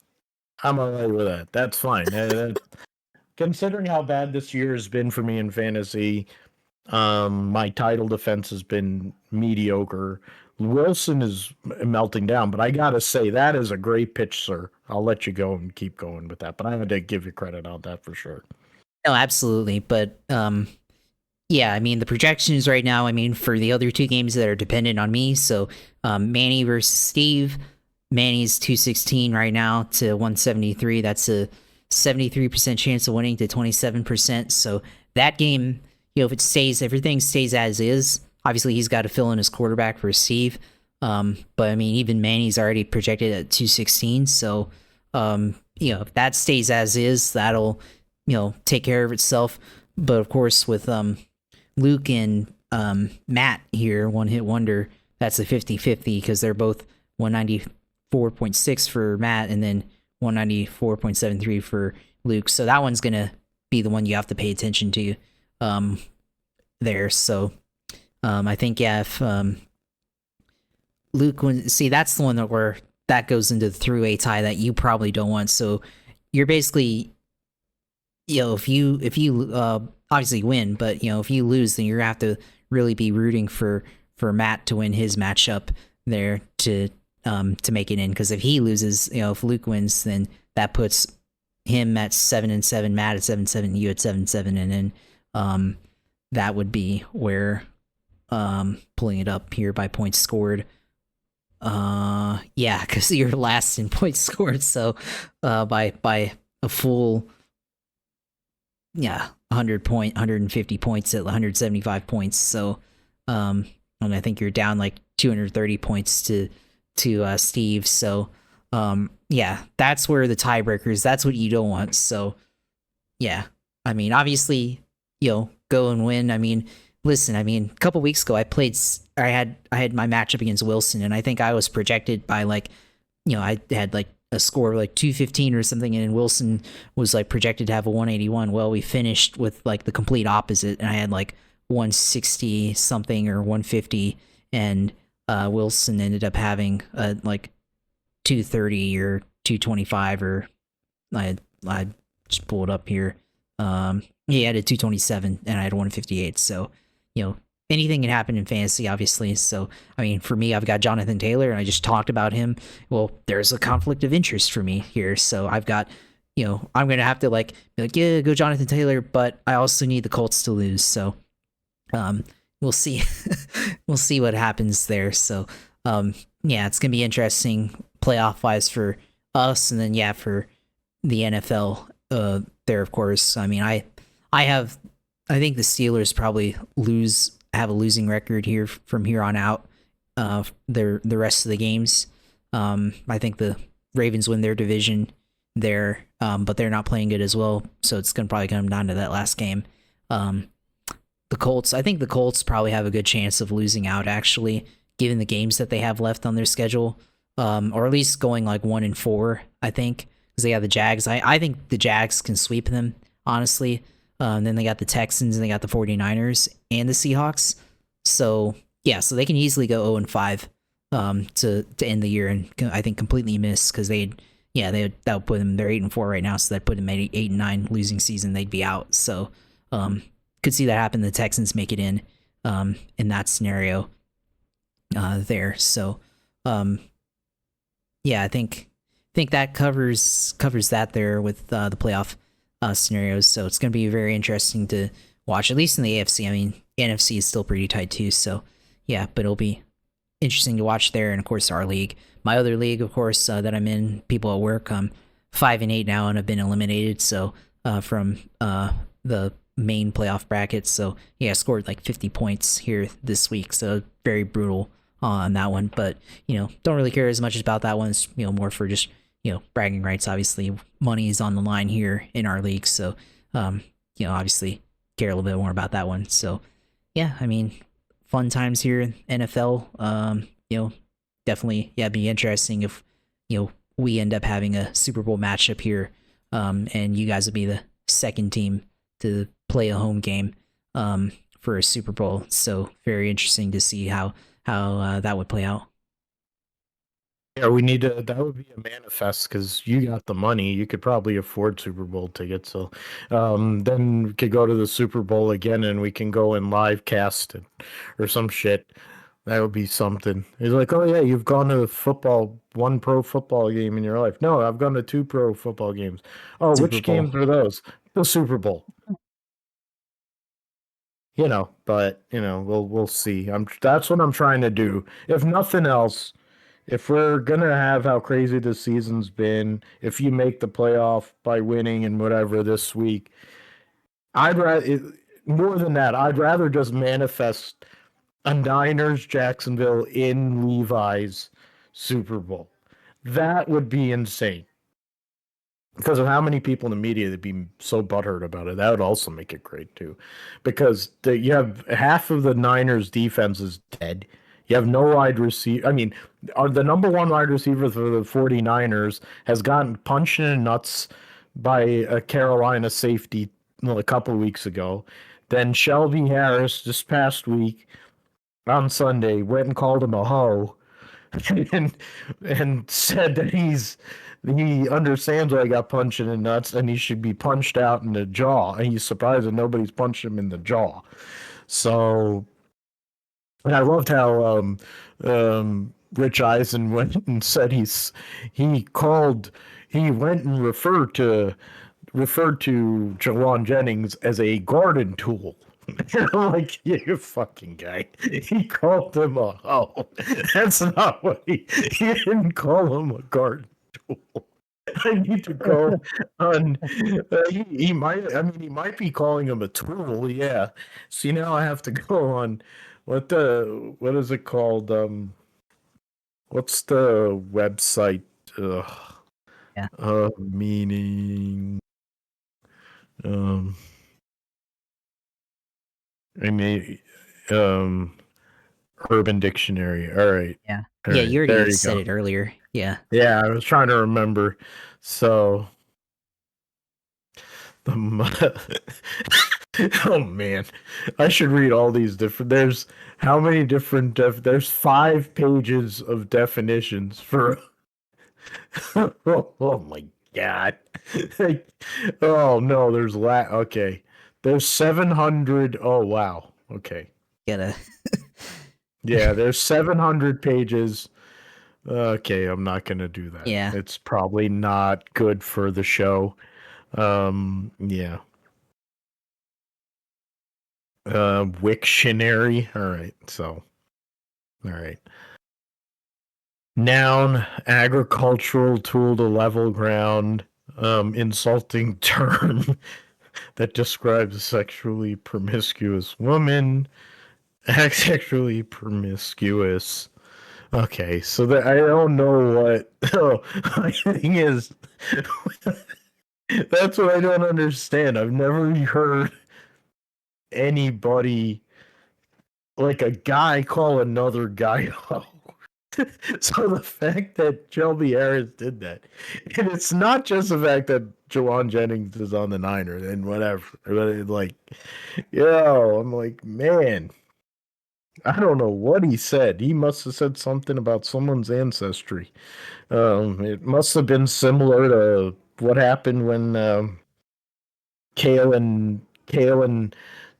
I'm all right with that. That's fine. Considering how bad this year has been for me in fantasy, my title defense has been mediocre. Wilson is melting down, but I gotta say, that is a great pitch, sir. I'll let you go and keep going with that, but I had to give you credit on that for sure. No, absolutely. But I mean, the projections right now, I mean, for the other two games that are dependent on me, so Manny versus Steve, Manny's 216 right now to 173. That's a 73% chance of winning to 27%. So that game, if everything stays as is, obviously he's got to fill in his quarterback for Steve. But I mean, even Manny's already projected at 216. So, if that stays as is, that'll, take care of itself. But of course, with Luke and Matt here, one hit wonder, that's a 50-50, because they're both 194.6 for Matt and then 194.73 for Luke. So that one's going to be the one you have to pay attention to there. So I think, if Luke, that's the one where that goes into the through-a tie that you probably don't want. So you're basically, if you obviously win, but if you lose, then you're gonna have to really be rooting for Matt to win his matchup there to to make it in. Because if he loses, if Luke wins, then that puts him at 7-7, Matt at 7-7, you at 7-7, and then that would be where pulling it up here by points scored. Yeah, because you're last in points scored, so by a full 150 points at 175 points. So and I think you're down like 230 points to Steve. So yeah, that's where the tiebreakers. That's what you don't want. So yeah, I mean, obviously, go and win. I mean, listen, I mean, a couple weeks ago, I had my matchup against Wilson, and I think I was projected by like, I had like a score of like 215 or something, and Wilson was like projected to have a 181. Well, we finished with like the complete opposite, and I had like 160 something or 150, and Wilson ended up having like 230 or 225, or I just pull it up here. He had a 227 and I had 158. So, anything can happen in fantasy, obviously. So, I mean, for me, I've got Jonathan Taylor, and I just talked about him. Well, there's a conflict of interest for me here. So I've got, I'm going to have to be like, yeah, go Jonathan Taylor, but I also need the Colts to lose. So, we'll see. We'll see what happens there. So, yeah, it's going to be interesting playoff wise for us. And then, yeah, for the NFL, there, of course. I mean, I think the Steelers probably have a losing record here from here on out. The rest of the games, I think the Ravens win their division there, but they're not playing good as well. So it's gonna probably come down to that last game. The Colts, I think the Colts probably have a good chance of losing out, actually, given the games that they have left on their schedule, or at least going like 1-4. I think because they have the Jags. I think the Jags can sweep them, honestly. Then they got the Texans, and they got the 49ers and the Seahawks. So yeah, so they can easily go 0-5 to end the year, and I think completely miss, because that would put them, they're 8-4 right now, so that put them at 8-9 losing season. They'd be out. So could see that happen. The Texans make it in that scenario there. So yeah, I think that covers that there with the playoff scenarios. So it's going to be very interesting to watch, at least in the AFC. I mean, NFC is still pretty tight too. So yeah, but it'll be interesting to watch there. And of course, our league, my other league, of course, that I'm in, people at work, 5-8 now and have been eliminated. So from the main playoff brackets. So yeah, I scored like 50 points here this week. So very brutal on that one. But don't really care as much about that one. It's more for just bragging rights. Obviously, money is on the line here in our league, so obviously care a little bit more about that one. So yeah, I mean, fun times here in NFL. Definitely, yeah, be interesting if we end up having a Super Bowl matchup here, and you guys will be the second team to play a home game for a Super Bowl. So very interesting to see how that would play out. Yeah, we need to. That would be a manifest, because you got the money. You could probably afford Super Bowl tickets. So then we could go to the Super Bowl again, and we can go and live cast it or some shit. That would be something. He's like, oh yeah, you've gone to one pro football game in your life. No, I've gone to 2 pro football games. Oh, Super which Bowl. games are those? The Super Bowl. But we'll see. That's what I'm trying to do. If nothing else, if we're gonna have how crazy this season's been, if you make the playoff by winning and whatever this week, I'd rather more than that. I'd rather just manifest a Niners Jacksonville in Levi's Super Bowl. That would be insane. Because of how many people in the media would be so butthurt about it. That would also make it great too. Because you have half of the Niners defense is dead. You have no wide receiver. I mean, the number one wide receiver for the 49ers has gotten punched in the nuts by a Carolina safety a couple of weeks ago. Then Shelby Harris this past week on Sunday went and called him a hoe and said that he understands why he got punched in the nuts and he should be punched out in the jaw. And he's surprised that nobody's punched him in the jaw. So, and I loved how Rich Eisen went and said he went and referred to Jawan Jennings as a garden tool. I'm like, you fucking guy. He called him a hoe. That's not what he didn't call him a garden tool. I need to go on. He might. I mean, he might be calling him a tool. Yeah. See, now I have to go on. What is it called? What's the website? Yeah. Meaning. Um. I mean, um, Urban Dictionary. All right. Yeah. All Yeah, right. you already There you said go. it earlier. Yeah. Yeah, I was trying to remember. So the oh man, I should read all these different. There's how many different? There's 5 pages of definitions for. Oh my god! Like, oh no, there's Okay, there's 700. Oh wow. Okay. Gotta. Yeah, there's 700 pages. Okay, I'm not gonna do that. Yeah. It's probably not good for the show. Yeah. Wiktionary. All right. So, all right. Noun, agricultural tool to level ground. Insulting term that describes a sexually promiscuous woman. Sexually promiscuous. Okay, so I don't know what. Oh, my thing is, that's what I don't understand. I've never heard anybody like a guy call another guy hoe. So the fact that Shelby Harris did that, and it's not just the fact that Jawan Jennings is on the Niners and whatever, but like, I'm like, man, I don't know what he said. He must have said something about someone's ancestry. It must have been similar to what happened when Kale and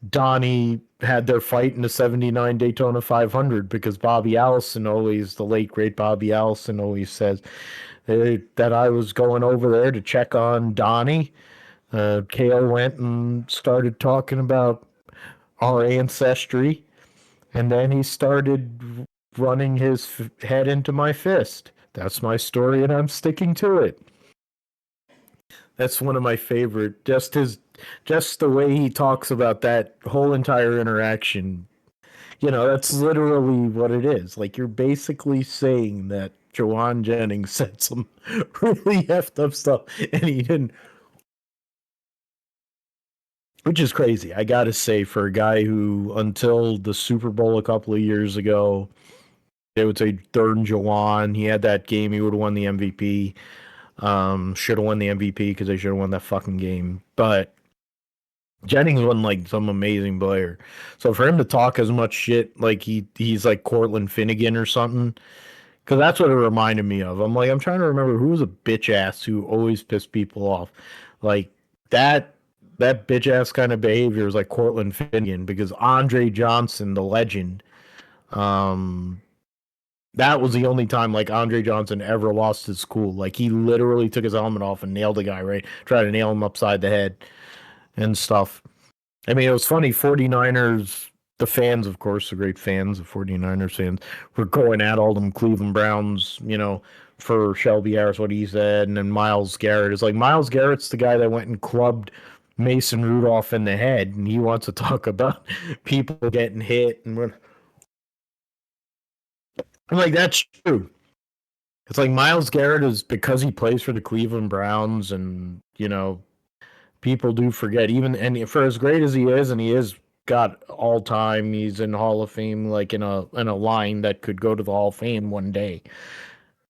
Donnie had their fight in the 79 Daytona 500 because the late great Bobby Allison always says that I was going over there to check on Donnie. Kale went and started talking about our ancestry, and then he started running his head into my fist. That's my story, and I'm sticking to it. That's one of my favorite. Just the way he talks about that whole entire interaction. That's literally what it is. Like, you're basically saying that Jawan Jennings said some really effed up stuff, and he didn't, which is crazy. I gotta say, for a guy who, until the Super Bowl a couple of years ago, they would say third and Jawan. He had that game. He would have won the MVP. Should have won the MVP because they should have won that fucking game. But Jennings wasn't like some amazing player. So for him to talk as much shit like he's like Cortland Finnegan or something, because that's what it reminded me of. I'm trying to remember who was a bitch ass who always pissed people off. Like that bitch ass kind of behavior is like Cortland Finnegan, because Andre Johnson, the legend, um, that was the only time like Andre Johnson ever lost his cool. Like he literally took his helmet off and nailed the guy, right? Tried to nail him upside the head and stuff. I mean, it was funny. 49ers, the fans, of course, the great fans, the 49ers fans, were going at all them Cleveland Browns, for Shelby Harris, what he said. And then Myles Garrett is like, Myles Garrett's the guy that went and clubbed Mason Rudolph in the head. And he wants to talk about people getting hit. And I'm like, that's true. It's like Myles Garrett is, because he plays for the Cleveland Browns, and, people do forget, even, and for as great as he is, and he is got all time, he's in Hall of Fame, like in a line that could go to the Hall of Fame one day.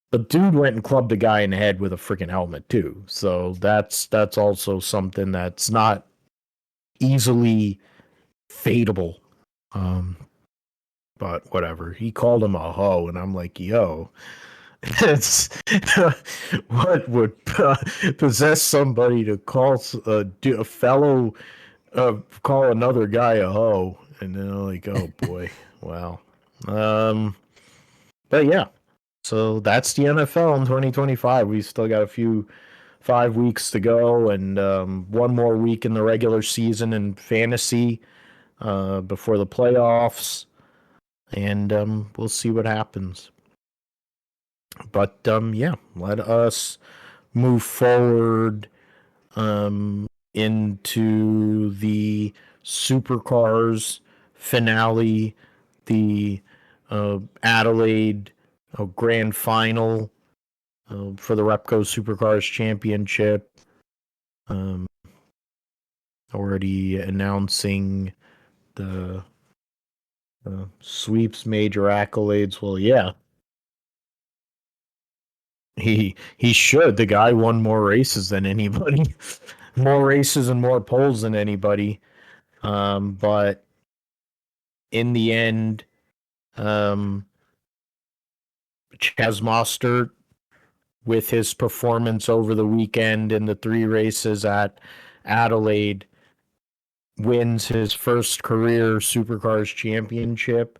But dude went and clubbed a guy in the head with a freaking helmet too. So that's also something that's not easily fadeable. Um, but whatever. He called him a hoe, and I'm like, yo, it's what would possess somebody to call a fellow call another guy a hoe, and then like, oh boy, wow. But yeah, So that's the NFL in 2025. We still got 5 weeks to go, and one more week in the regular season in fantasy before the playoffs, and we'll see what happens. But yeah, let us move forward into the supercars finale, the Adelaide Grand Final for the Repco Supercars Championship. Already announcing the sweeps major accolades. Well, yeah, he should. The guy won more races than anybody, more races and more poles than anybody. But in the end, Chaz Mostert, with his performance over the weekend in the 3 races at Adelaide, wins his first career Supercars championship.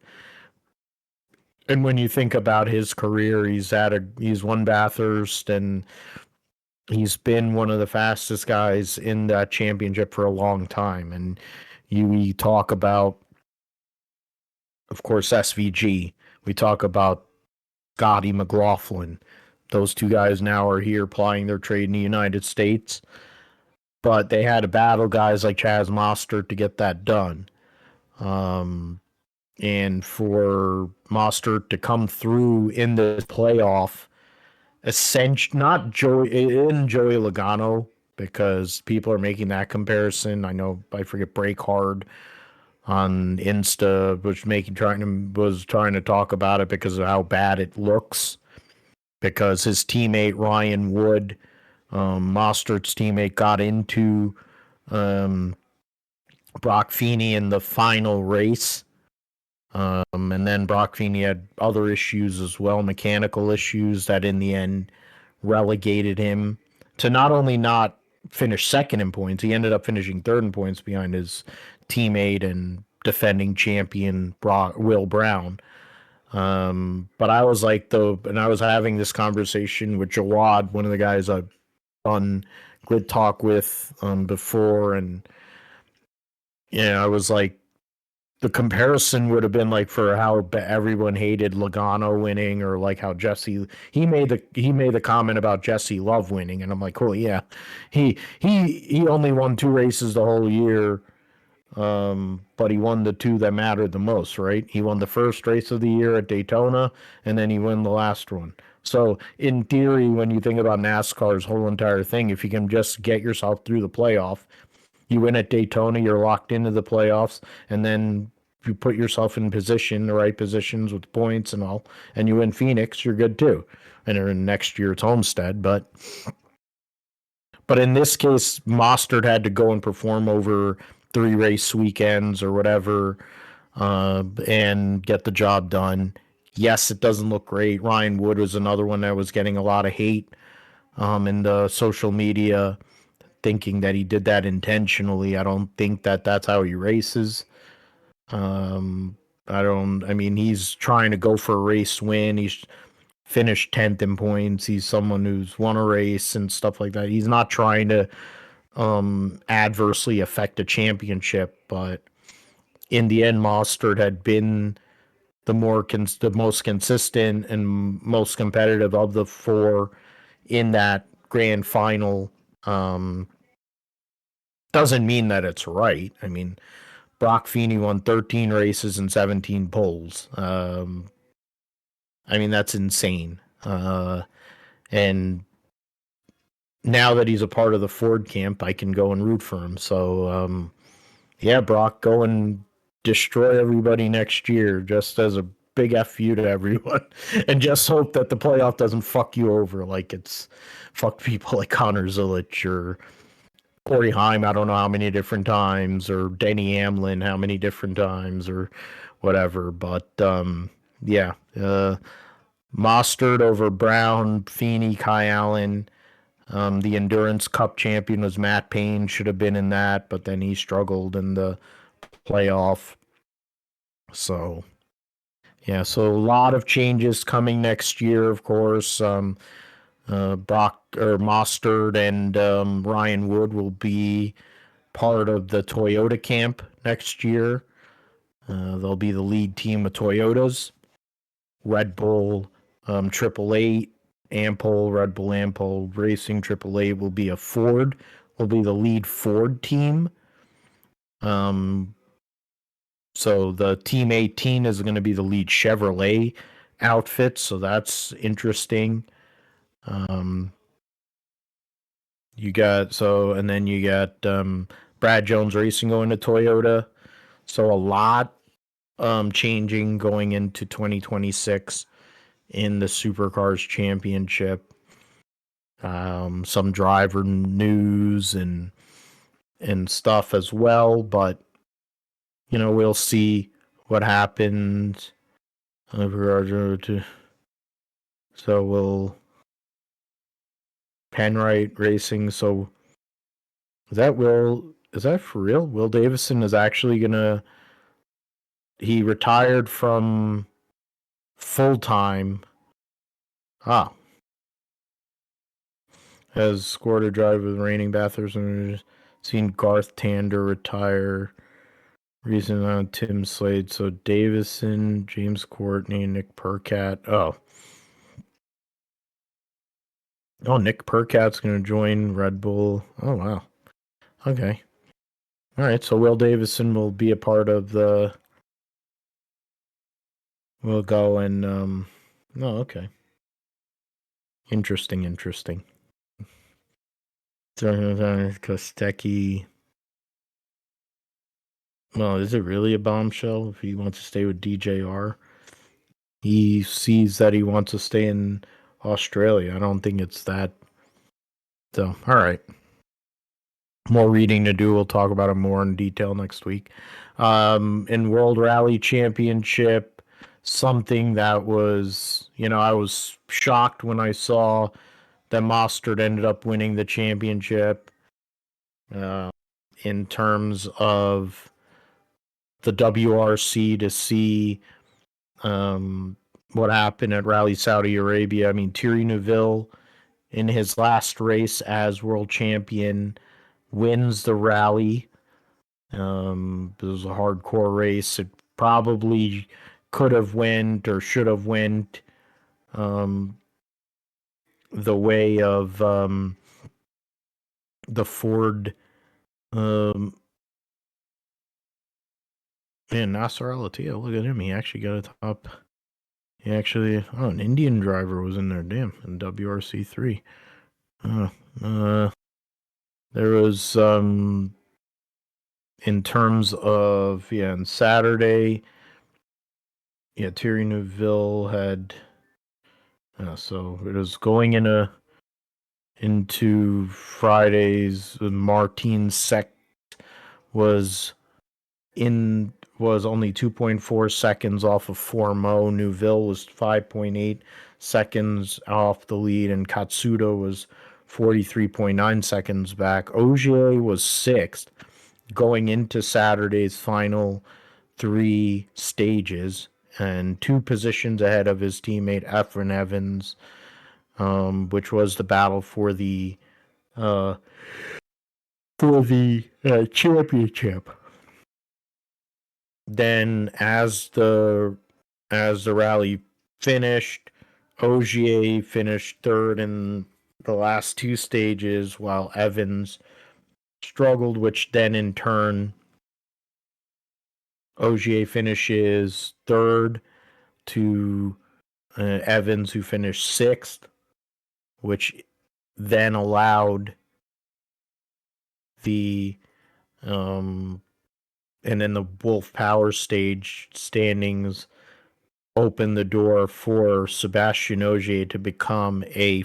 And when you think about his career, he's won Bathurst, and he's been one of the fastest guys in that championship for a long time. And we talk about, of course, SVG. We talk about Scotty McLaughlin. Those 2 guys now are here plying their trade in the United States. But they had to battle guys like Chaz Mostert to get that done. And for Mostert to come through in the playoff, not Joey Logano, because people are making that comparison. I know, I forget, Break Hard on Insta was trying to talk about it because of how bad it looks. Because his teammate Ryan Wood, Mostert's teammate, got into Brock Feeney in the final race. And then Brock Feeney had other issues as well, mechanical issues that in the end relegated him to not only not finish second in points, he ended up finishing third in points behind his teammate and defending champion Will Brown. But I was and I was having this conversation with Jawad, one of the guys I've done Grid Talk with before, and I was like, the comparison would have been like for how everyone hated Logano winning, or like how he made the comment about Jesse Love winning, and I'm like, oh yeah, he only won 2 races the whole year, but he won the 2 that mattered the most, right? He won the first race of the year at Daytona, and then he won the last one. So in theory, when you think about NASCAR's whole entire thing, if you can just get yourself through the playoff, you win at Daytona, you're locked into the playoffs, and then you put yourself in the right positions with points and all, and you win Phoenix, you're good too. And in next year it's Homestead, but in this case, Mostert had to go and perform over 3 race weekends or whatever, and get the job done. Yes, it doesn't look great. Ryan Wood was another one that was getting a lot of hate in the social media, thinking that he did that intentionally. I don't think that that's how he races. I mean, he's trying to go for a race win. He's finished 10th in points. He's someone who's won a race and stuff like that. He's not trying to adversely affect a championship, but in the end, Mostert had been the most consistent and most competitive of the 4 in that grand final. Doesn't mean that it's right. I mean, Brock Feeney won 13 races and 17 poles. I mean, that's insane. And now that he's a part of the Ford camp, I can go and root for him. So, yeah, Brock, go and destroy everybody next year, just as a big F you to everyone. And just hope that the playoff doesn't fuck you over like it's fucked people like Connor Zilich or Corey Heim, I don't know how many different times, or Denny Hamlin, how many different times, or whatever. But yeah, Mostert over Brown, Feeney, Kai Allen. The Endurance Cup champion was Matt Payne, should have been in that, but then he struggled in the playoff. So, Yeah, so a lot of changes coming next year, of course. Brock or Mostert and Ryan Wood will be part of the Toyota camp next year. They'll be the lead team of Toyotas. Red Bull, 888, Red Bull Ampol Racing 888 will be will be the lead Ford team. So the Team 18 is going to be the lead Chevrolet outfit, so that's interesting. And then you got Brad Jones Racing going to Toyota. So a lot changing going into 2026 in the Supercars Championship. Some driver news and stuff as well, but we'll see what happens. So we'll Penrite Racing. So is that for real? Will Davison is actually gonna. He retired from full time. Ah, has scored a drive with reigning Bathurst and seen Garth Tander retire. Recent on Tim Slade. So Davison, James Courtney, Nick Percat. Oh, Nick Percat's going to join Red Bull. Oh, wow. Okay. All right. So Will Davison will be a part of the. We'll go and. Oh, okay. Interesting. Kostecki. Well, is it really a bombshell if he wants to stay with DJR? He sees that he wants to stay in Australia. I don't think it's that. So, all right. More reading to do. We'll talk about it more in detail next week. In World Rally Championship, something that was, I was shocked when I saw that Mostert ended up winning the championship. In terms of the WRC to see what happened at Rally Saudi Arabia. I mean, Thierry Neuville, in his last race as world champion, wins the rally. It was a hardcore race. It probably could have went or should have went the way of the Ford. Man, Nasser Al-Attiyah, look at him. He actually got a top. An Indian driver was in there. Damn, in WRC3. There was in terms of on Saturday, Thierry Neuville had so it was going into Fridays. Martin Sec was only 2.4 seconds off of Formeau. Neuville was 5.8 seconds off the lead, and Katsuda was 43.9 seconds back. Ogier was sixth going into Saturday's final three stages and 2 positions ahead of his teammate Efren Evans, which was the battle for the championship. Then, as the rally finished, Ogier finished third in the last 2 stages, while Evans struggled, which then in turn Ogier finishes third to Evans, who finished sixth, which then allowed the and then the Wolf Power stage standings opened the door for Sebastian Ogier to become a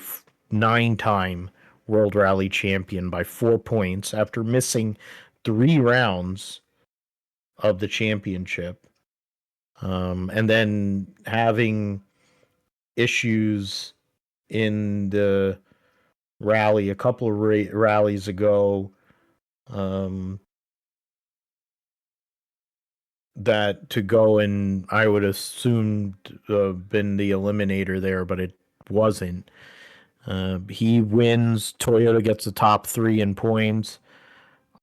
9-time World Rally champion by 4 points after missing 3 rounds of the championship. And then having issues in the rally a couple of rallies ago, that to go, and I would assume been the eliminator there, but it wasn't. He wins. Toyota gets the top 3 in points.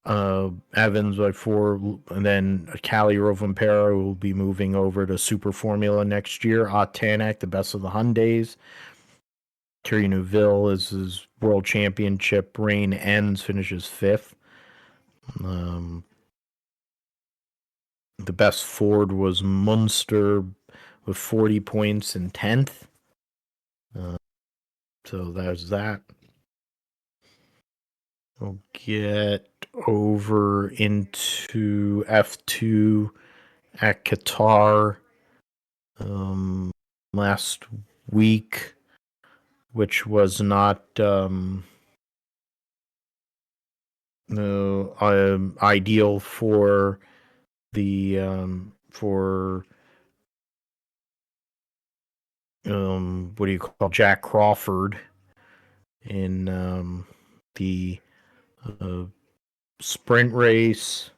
Evans by 4, and then Cali Rovanpera will be moving over to Super Formula next year. Tanak, the best of the Hyundais. Thierry Neuville is his world championship reign ends, finishes 5th. The best Ford was Munster with 40 points in 10th. So there's that. We'll get over into F2 at Qatar last week, which was not ideal for the what do you call Jack Crawford in the sprint race.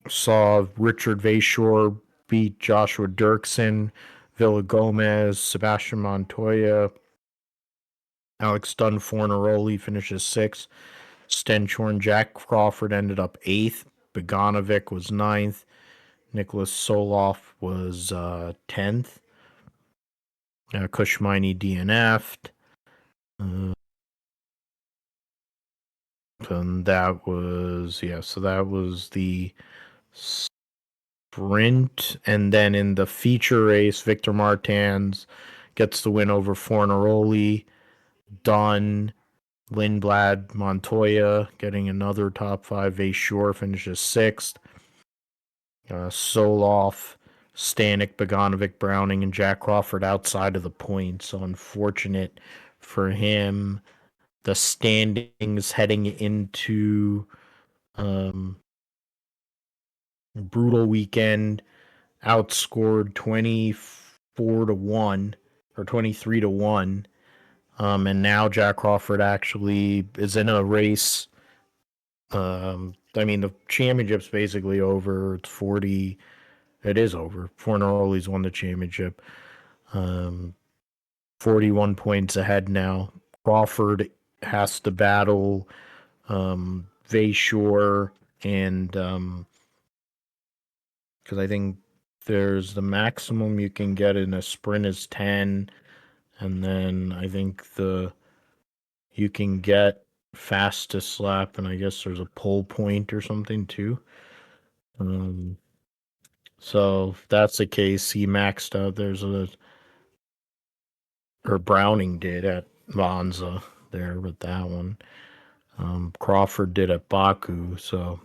Saw Richard Vachor beat Joshua Dirksen, Villa Gomez, Sebastian Montoya, Alex Dunfornaroli finishes 6th. Stenchorn Jack Crawford ended up 8th. Beganovic was 9th. Nicholas Soloff was 10th. Kushmini DNF'd. And that was, so that was the sprint. And then in the feature race, Victor Martins gets the win over Fornaroli. Dunn, Lindblad, Montoya getting another top 5. Vachor finishes 6th. Soloff, Stanek, Beganovic, Browning, and Jack Crawford outside of the points. So unfortunate for him. The standings heading into brutal weekend, outscored 24-1 or 23-1. And now Jack Crawford actually is in a race. I mean, the championship's basically over. It's 40. It is over. Fornaroli's won the championship. 41 points ahead now. Crawford has to battle Vachor and because I think there's the maximum you can get in a sprint is 10, and then I think you can get fastest lap, and I guess there's a pole point or something too. So if that's the case, he maxed out. Or Browning did at Monza there with that one. Crawford did at Baku. So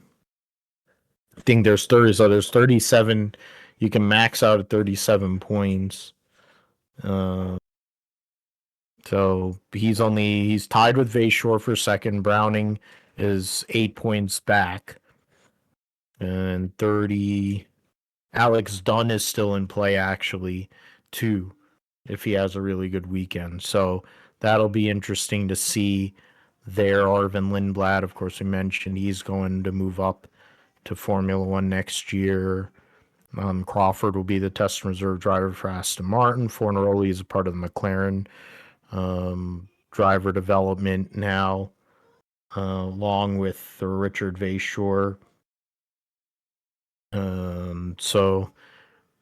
I think there's 30. So there's 37. You can max out at 37 points. So he's tied with Vachor for second. Browning is 8 points back. And 30. Alex Dunn is still in play, actually, too, if he has a really good weekend. So that'll be interesting to see there. Arvin Lindblad, of course, we mentioned he's going to move up to Formula One next year. Crawford will be the test and reserve driver for Aston Martin. Fornaroli is a part of the McLaren driver development now, along with Richard Vachor. So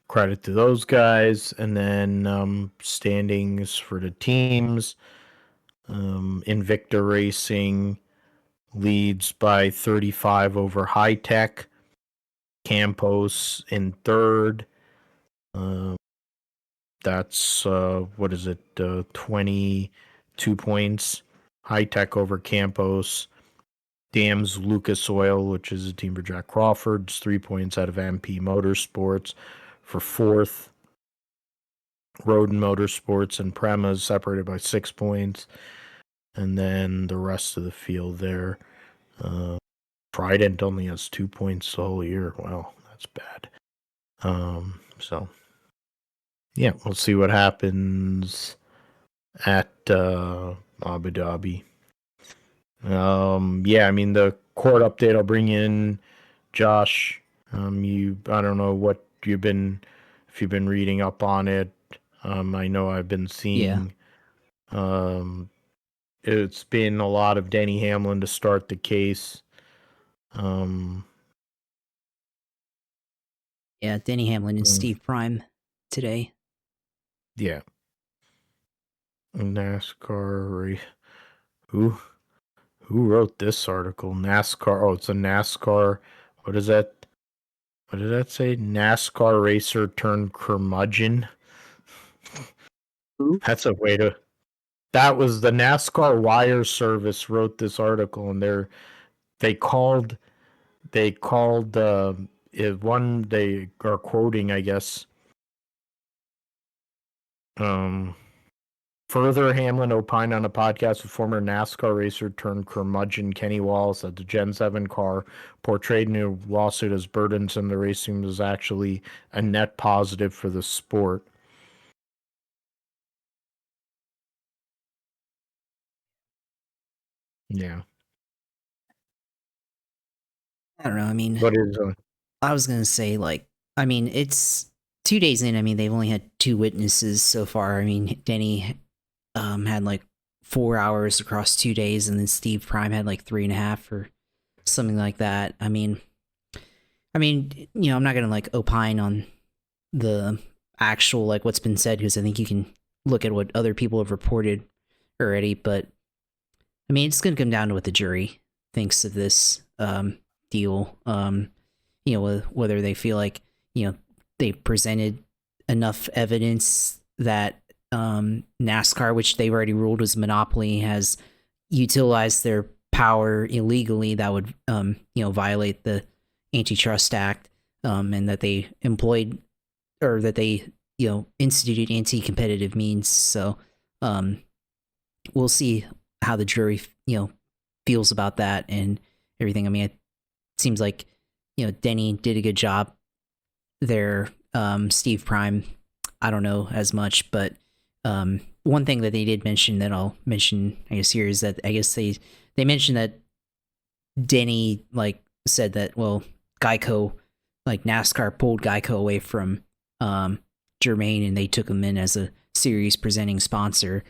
credit to those guys. And then standings for the teams. Invicta Racing leads by 35 over High Tech. Campos in third. That's 22 points. High Tech over Campos. Dams Lucas Oil, which is a team for Jack Crawford, 3 points out of MP Motorsports for fourth. Roden Motorsports and Prema's separated by 6 points. And then the rest of the field there. Trident only has 2 points the whole year. Wow, that's bad. So, yeah, we'll see what happens at Abu Dhabi. Yeah, I mean, the court update, I'll bring in Josh I don't know what if you've been reading up on it. I know I've been Yeah. seeing, um, it's been a lot of Denny Hamlin to start the case. Um, Yeah, Denny Hamlin and mm, Steve Prime today. yeah, who who wrote this article? NASCAR. Oh, it's a NASCAR. What is that? What did that say? NASCAR racer turned curmudgeon. Who? That's a way to. That was the NASCAR Wire Service wrote this article, and they called they called one they are quoting, I guess. Um, Further, Hamlin opined on a podcast with former NASCAR racer turned curmudgeon Kenny Wallace that the Gen 7 car, portrayed in a lawsuit as burdensome the racing, was actually a net positive for the sport. Yeah. I don't know. I mean, What is I was gonna say like, I mean, it's 2 days in. I mean, they've only had two witnesses so far. I mean, Denny had like 4 hours across 2 days, and then Steve Prime had like 3.5 or something like that. I'm not gonna like opine on the actual like what's been said because I think you can look at what other people have reported already. But I mean, it's gonna come down to what the jury thinks of this deal. Whether they feel like they presented enough evidence that NASCAR, which they've already ruled was monopoly, has utilized their power illegally that would violate the Antitrust Act, and that they employed or that they instituted anti-competitive means. So we'll see how the jury feels about that and everything. I mean, it seems like Denny did a good job there. Steve Prime, I don't know as much, but one thing that they did mention that I'll mention, I guess, here is that I guess they mentioned that Denny like said that Geico, like NASCAR pulled Geico away from Germain and they took him in as a series presenting sponsor.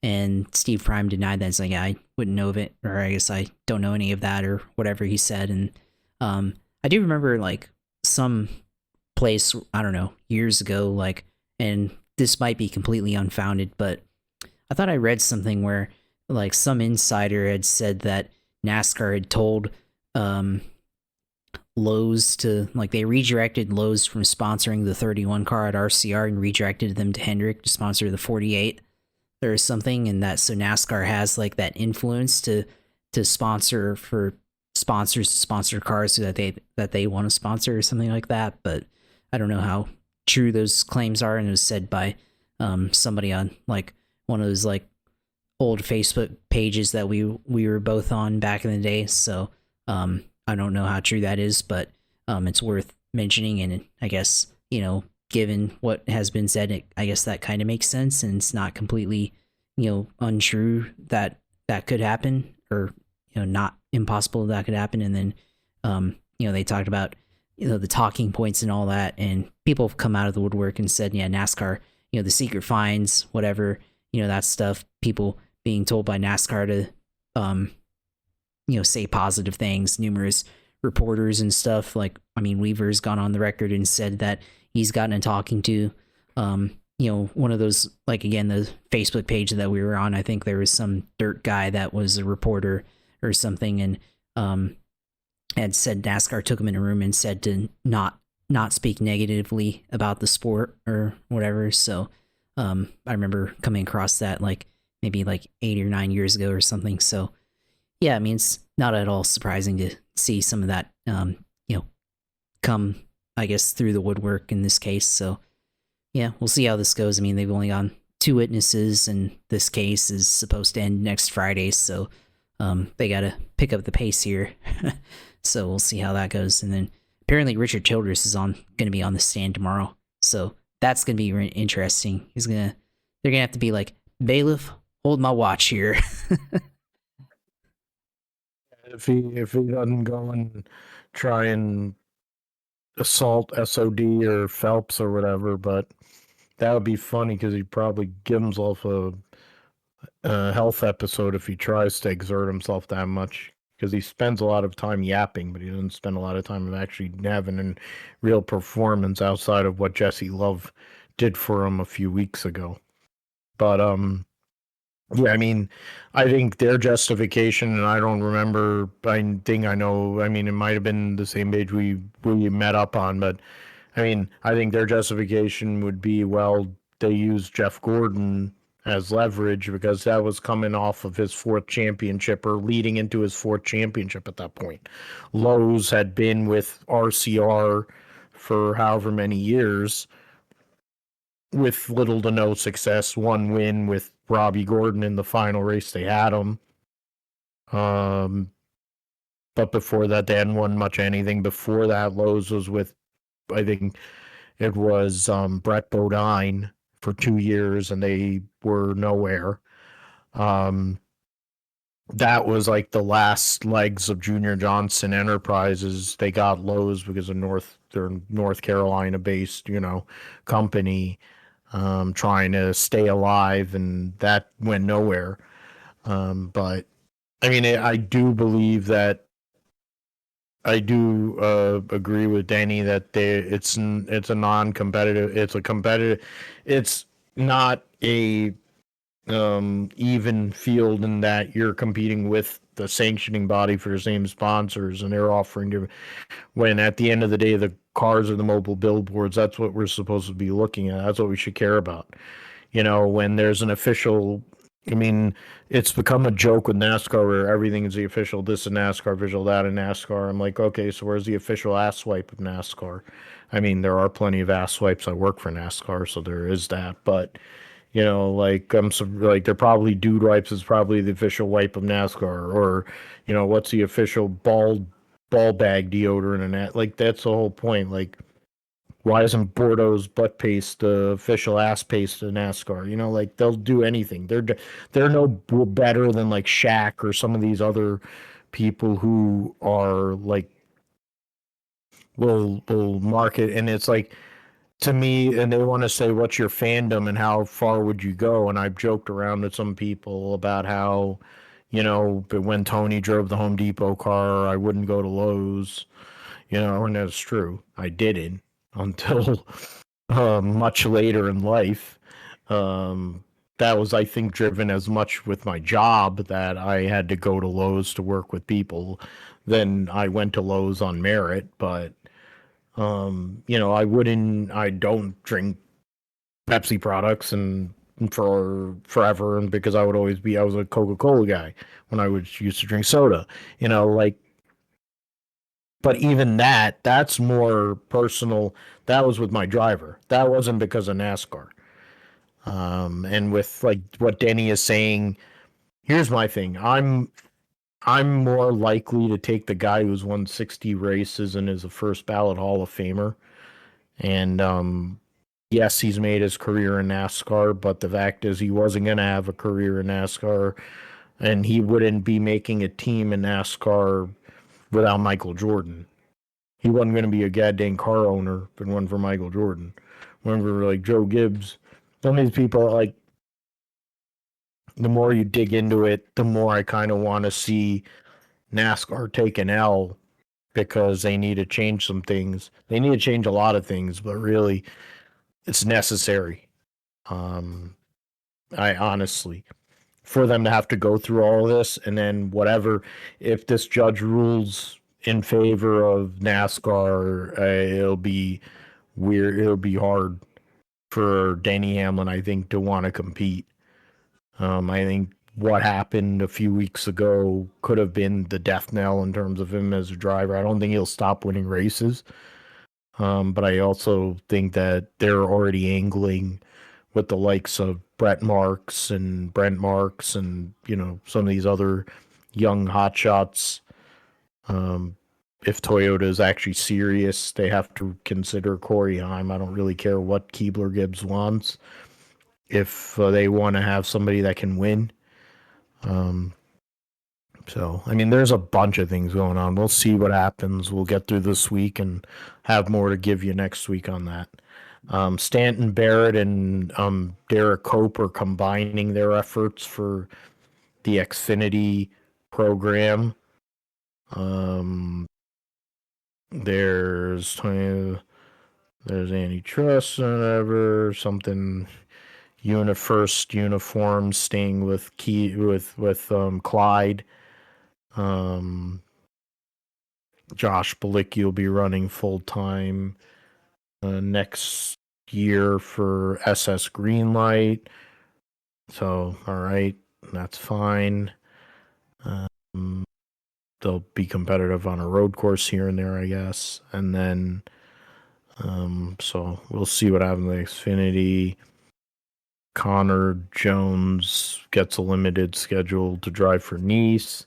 And Steve Prime denied that. It's like, yeah, I wouldn't know of it, or I guess I don't know any of that, or whatever he said. And I do remember like some place, I don't know, years ago, like, and this might be completely unfounded, but I thought I read something where like some insider had said that NASCAR had told Lowe's to like they redirected Lowe's from sponsoring the 31 car at RCR and redirected them to Hendrick to sponsor the 48 or something, and that so NASCAR has like that influence to sponsor for sponsors to sponsor cars so that they want to sponsor or something like that. But I don't know how true those claims are, and it was said by somebody on like one of those like old Facebook pages that we were both on back in the day. So I don't know how true that is, but it's worth mentioning. And I guess given what has been said, I guess that kind of makes sense, and it's not completely untrue that could happen, or not impossible that could happen. And then they talked about the talking points and all that, and people have come out of the woodwork and said, yeah, NASCAR, the secret fines, whatever, that stuff, people being told by NASCAR to say positive things, numerous reporters and stuff. Like, I mean, Weaver's gone on the record and said that he's gotten a talking to one of those, like, again, the Facebook page that we were on, I think there was some dirt guy that was a reporter or something, and had said NASCAR took him in a room and said to not speak negatively about the sport or whatever. So I remember coming across that like maybe like 8 or 9 years ago or something. So yeah, I mean, it's not at all surprising to see some of that come, I guess, through the woodwork in this case. So yeah, we'll see how this goes. I mean, they've only gone 2 witnesses, and this case is supposed to end next Friday, so they got to pick up the pace here. So we'll see how that goes. And then apparently Richard Childress is going to be on the stand tomorrow, so that's going to be interesting. They're gonna have to be like, bailiff, hold my watch here. if he doesn't go and try and Assault SOD or Phelps or whatever, but that would be funny because he'd probably give himself a health episode if he tries to exert himself that much. Because he spends a lot of time yapping, but he doesn't spend a lot of time actually having a real performance outside of what Jesse Love did for him a few weeks ago. But yeah, I mean, I think their justification, and I don't remember. I think I know. I mean, it might have been the same page we met up on, but I mean, I think their justification would be, well, they used Jeff Gordon as leverage because that was coming off of his fourth championship or leading into his fourth championship at that point. Lowe's had been with RCR for however many years with little to no success. One win with Robbie Gordon in the final race they had him. But before that, they hadn't won much anything. Before that, Lowe's was with, I think it was Brett Bodine for 2 years, and they were nowhere. That was like the last legs of Junior Johnson Enterprises. They got Lowe's because of their North Carolina based, company trying to stay alive, and that went nowhere. But I mean, I do believe that I do agree with Danny that it's a non-competitive. It's a competitive. It's not a even field in that you're competing with the sanctioning body for the same sponsors, and they're offering to. When at the end of the day, the cars are the mobile billboards. That's what we're supposed to be looking at. That's what we should care about. When there's an official, I mean, it's become a joke with NASCAR where everything is the official this in NASCAR, official that in NASCAR. I'm like, okay, so where's the official ass swipe of NASCAR? I mean, there are plenty of ass swipes. I work for NASCAR, so there is that. But like like they're probably dude wipes is probably the official wipe of NASCAR, or what's the official ball bag deodorant and that. Like that's the whole point. Like why isn't Bordeaux's butt paste the official ass paste of NASCAR? Like they'll do anything. They're no better than like Shaq or some of these other people who are like will market, and it's like to me, and they want to say what's your fandom and how far would you go, and I've joked around with some people about how but when Tony drove the Home Depot car, I wouldn't go to Lowe's, and that's true. I didn't until much later in life. That was, I think, driven as much with my job that I had to go to Lowe's to work with people. Then I went to Lowe's on merit, but I don't drink Pepsi products and for forever, and because I was a Coca-Cola guy when I used to drink soda, like. But even that's more personal. That was with my driver. That wasn't because of NASCAR. And with like what Denny is saying, here's my thing. I'm more likely to take the guy who's won 60 races and is a first ballot Hall of Famer. And yes, he's made his career in NASCAR, but the fact is he wasn't going to have a career in NASCAR, and he wouldn't be making a team in NASCAR without Michael Jordan. He wasn't going to be a goddamn car owner if it wasn't for Michael Jordan. Remember, like Joe Gibbs, some of these people, like, the more you dig into it, the more I kind of want to see NASCAR take an L because they need to change some things. They need to change a lot of things, but really, it's necessary. I honestly, for them to have to go through all of this, and then whatever, if this judge rules in favor of NASCAR, it'll be weird. It'll be hard for Danny Hamlin, I think, to want to compete. I think what happened a few weeks ago could have been the death knell in terms of him as a driver. I don't think he'll stop winning races. But I also think that they're already angling with the likes of Brent Marks and some of these other young hotshots. If Toyota is actually serious, they have to consider Corey Heim. I don't really care what Keebler Gibbs wants. If they want to have somebody that can win, So, I mean, there's a bunch of things going on. We'll see what happens. We'll get through this week and have more to give you next week on that. Stanton Barrett and Derek Cope are combining their efforts for the Xfinity program. There's antitrust, whatever, something. First uniform staying with Clyde. Josh Balicki will be running full time next year for SS Greenlight. So, all right, that's fine. They'll be competitive on a road course here and there, I guess. And then, so we'll see what happens with Xfinity. Connor Jones gets a limited schedule to drive for Nice.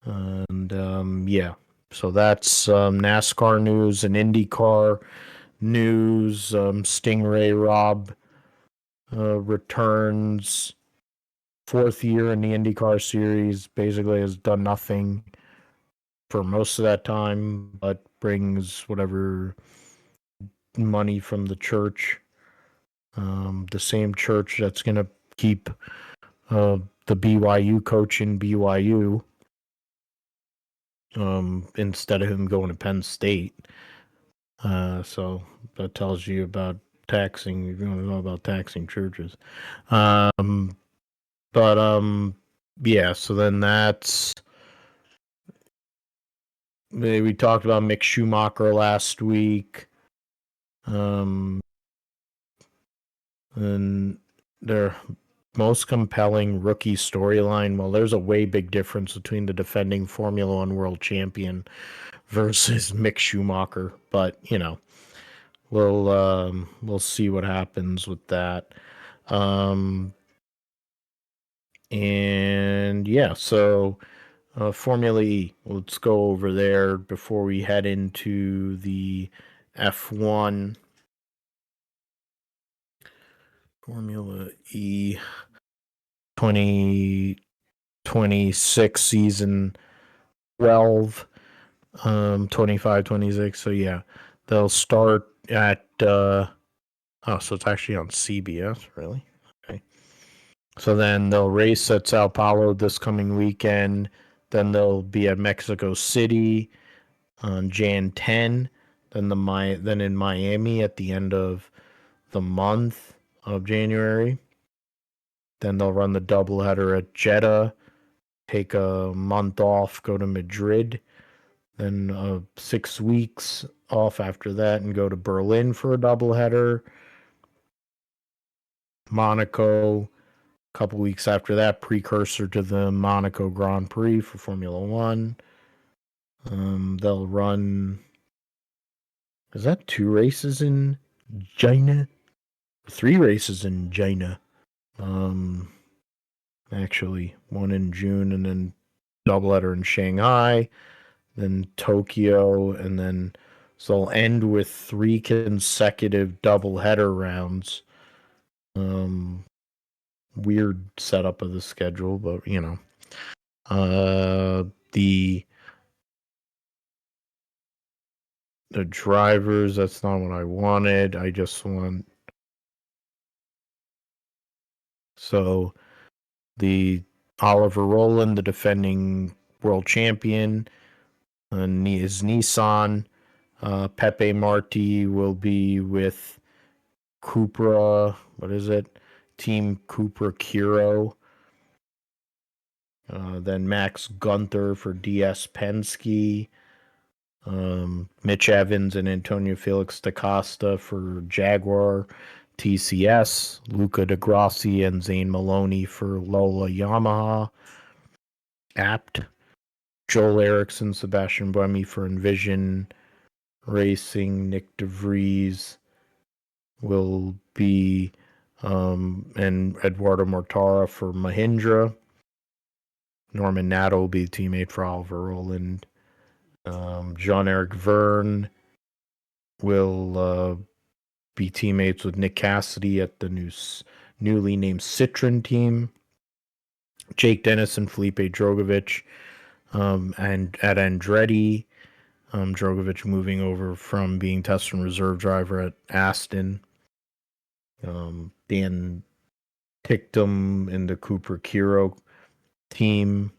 And yeah, so that's NASCAR news and IndyCar news. Stingray Robb returns, 4th year in the IndyCar series, basically has done nothing for most of that time, but brings whatever money from the church, the same church that's going to keep the BYU coach in BYU, instead of him going to Penn State. So that tells you about taxing, if you want to know about taxing churches. Yeah, so then that's, we talked about Mick Schumacher last week. And their most compelling rookie storyline, well, there's a way big difference between the defending Formula One world champion versus Mick Schumacher, but you know, we'll see what happens with that. And yeah, so Formula E, let's go over there before we head into the F1. Formula E 2026 season 12, 25, 26. So yeah, they'll start at, so it's actually on CBS, really? Okay. So then they'll race at Sao Paulo this coming weekend. Then they'll be at Mexico City on Jan 10. Then in Miami at the end of the month of January. Then they'll run the doubleheader at Jeddah, take a month off, go to Madrid, then 6 weeks off after that, and go to Berlin for a doubleheader. Monaco, a couple weeks after that, precursor to the Monaco Grand Prix for Formula One. They'll run, is that 2 races in China? 3 races in China. Actually, 1 in June, and then doubleheader in Shanghai, then Tokyo, and then so they'll end with 3 consecutive doubleheader rounds. Weird setup of the schedule, but you know, the drivers, that's not what I wanted. I just want, so the Oliver Rowland, the defending world champion, is Nissan. Pepe Marti will be with Cupra. What is it? Team Cupra Kiro. Then Max Gunther for DS Penske. Mitch Evans and Antonio Felix da Costa for Jaguar TCS. Luca de Grassi and Zane Maloney for Lola Yamaha. Apt. Joel Eriksson, Sebastian Buemi for Envision Racing. Nick DeVries will be, and Eduardo Mortara for Mahindra. Norman Nato will be teammate for Oliver Rowland. Jean-Eric Verne will be teammates with Nick Cassidy at the newly named Citroen team. Jake Dennis and Felipe Drogovic, and at Andretti, Drogovic moving over from being test and reserve driver at Aston. Dan Ticktum in the Cooper Kiro team.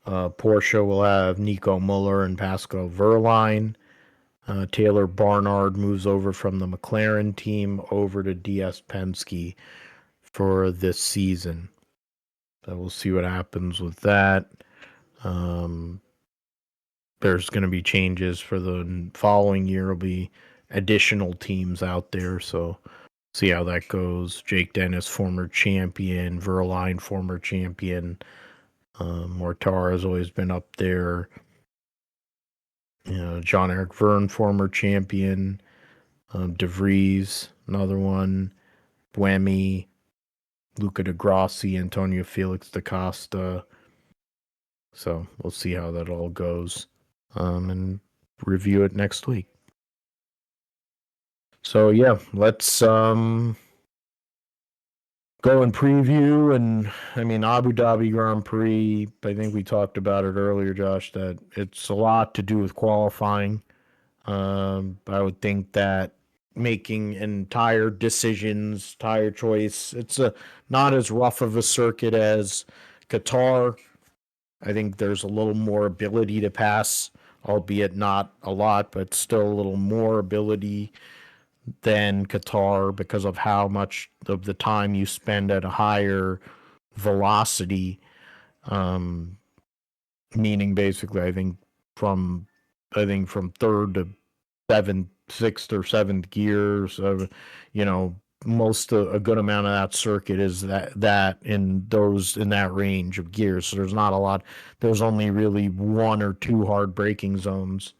Porsche will have Nico Muller and Pascal Wehrlein. Taylor Barnard moves over from the McLaren team over to DS Penske for this season. So we'll see what happens with that. There's going to be changes for the following year. There'll be additional teams out there, so see how that goes. Jake Dennis, former champion. Verline, former champion. Mortar has always been up there. John Eric Verne, former champion. De Vries, another one. Buemi, Luca de Grassi, Antonio Felix da Costa. So we'll see how that all goes, and review it next week. So yeah, let's go and preview. And I mean, Abu Dhabi Grand Prix, I think we talked about it earlier, Josh, that it's a lot to do with qualifying. I would think that making entire decisions, tire choice, it's not as rough of a circuit as Qatar. I think there's a little more ability to pass, albeit not a lot, but still a little more ability than Qatar because of how much of the time you spend at a higher velocity. Meaning basically, I think from third to sixth or seventh gear. So, a good amount of that circuit is that in that range of gears. So there's not a lot. There's only really one or two hard braking zones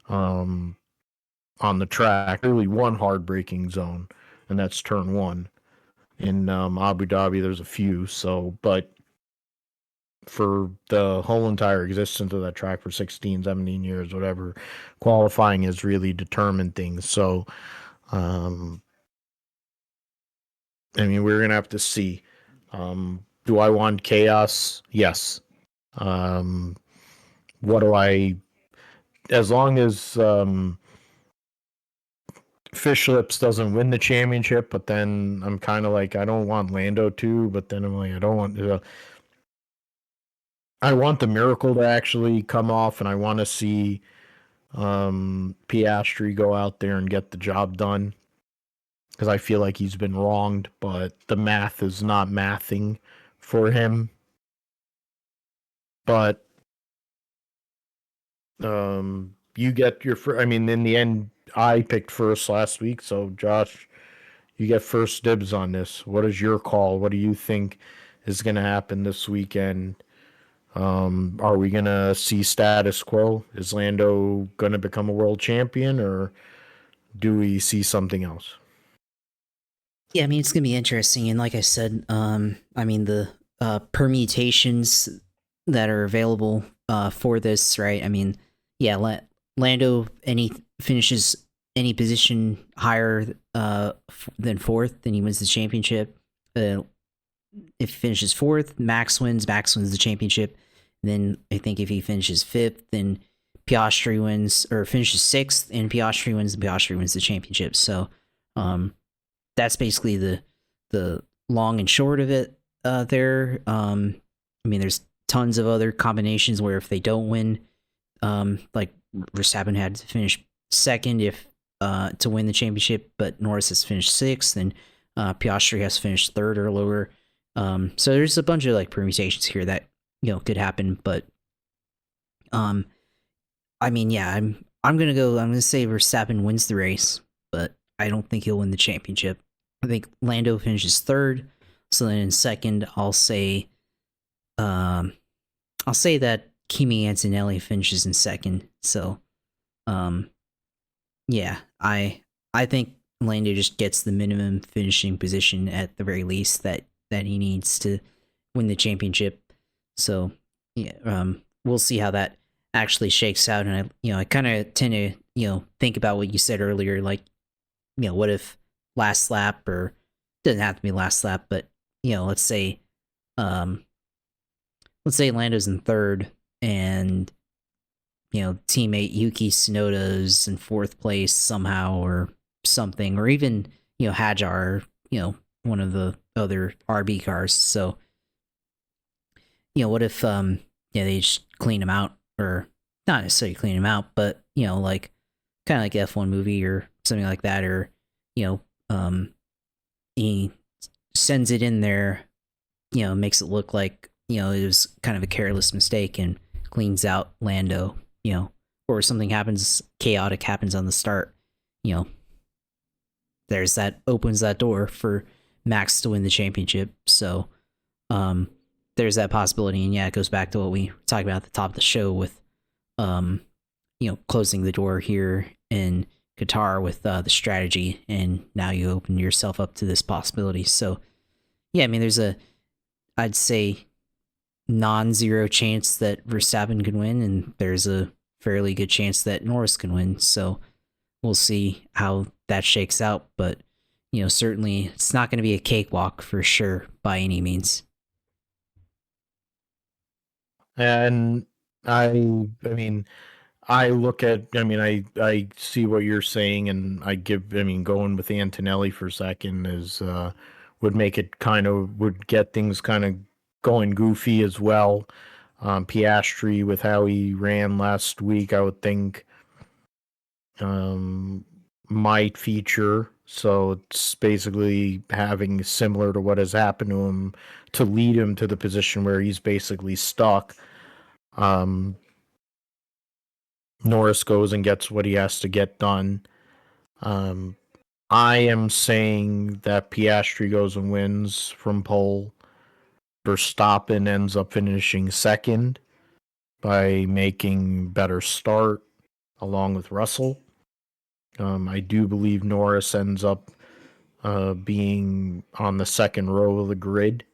on the track. Really one hard braking zone, and that's turn one. In Abu Dhabi, there's a few. So, but for the whole entire existence of that track for 16, 17 years, whatever, qualifying has really determined things. So, we're going to have to see. Do I want chaos? Yes. As long as Fish Lips doesn't win the championship, but then I'm kind of like, I don't want Lando to, but then I'm like, I don't want I want the miracle to actually come off, and I want to see Piastri go out there and get the job done, because I feel like he's been wronged, but the math is not mathing for him. But you get your first. In the end, I picked first last week, so Josh, you get first dibs on this. What is your call? What do you think is going to happen this weekend? Are we going to see status quo? Is Lando going to become a world champion, or do we see something else? Yeah, it's going to be interesting. And like I said, the permutations that are available for this, right? Lando, finishes any position higher than fourth, then he wins the championship. If he finishes fourth, Max wins the championship. Then I think if he finishes fifth, then Piastri wins, or finishes sixth and Piastri wins the championship. So that's basically the long and short of it there. There's tons of other combinations where if they don't win, like Verstappen had to finish second to win the championship, but Norris has finished sixth, and Piastri has finished third or lower. So there's a bunch of like permutations here that could happen, but I'm gonna say Verstappen wins the race, but I don't think he'll win the championship. I think Lando finishes third, so then in second I'll say that Kimi Antonelli finishes in second. So I think Lando just gets the minimum finishing position at the very least that he needs to win the championship. So we'll see how that actually shakes out. And I kind of tend to think about what you said earlier, like what if last lap, or doesn't have to be last lap, but let's say, um, Lando's in third, and teammate Yuki Tsunoda's in fourth place somehow or something, or even Hajar, one of the other RB cars. So what if they just clean him out, or not necessarily clean him out, but like kind of like F1 movie or something like that, or you know he sends it in there, makes it look like it was kind of a careless mistake and cleans out Lando, or something chaotic happens on the start, there's that opens that door for Max to win the championship. So there's that possibility, and it goes back to what we talked about at the top of the show with closing the door here in Qatar with the strategy, and now you open yourself up to this possibility. So I mean, there's I'd say non-zero chance that Verstappen can win, and there's a fairly good chance that Norris can win. So we'll see how that shakes out, but certainly it's not going to be a cakewalk for sure by any means. And I mean, I look at, I see what you're saying, and going with Antonelli for a second is would make it would get things kind of going goofy as well. Piastri with how he ran last week, I would think might feature. So it's basically having similar to what has happened to him to lead him to the position where he's basically stuck. Norris goes and gets what he has to get done. I am saying that Piastri goes and wins from pole. Verstappen ends up finishing second by making better start along with Russell. I do believe Norris ends up being on the second row of the grid.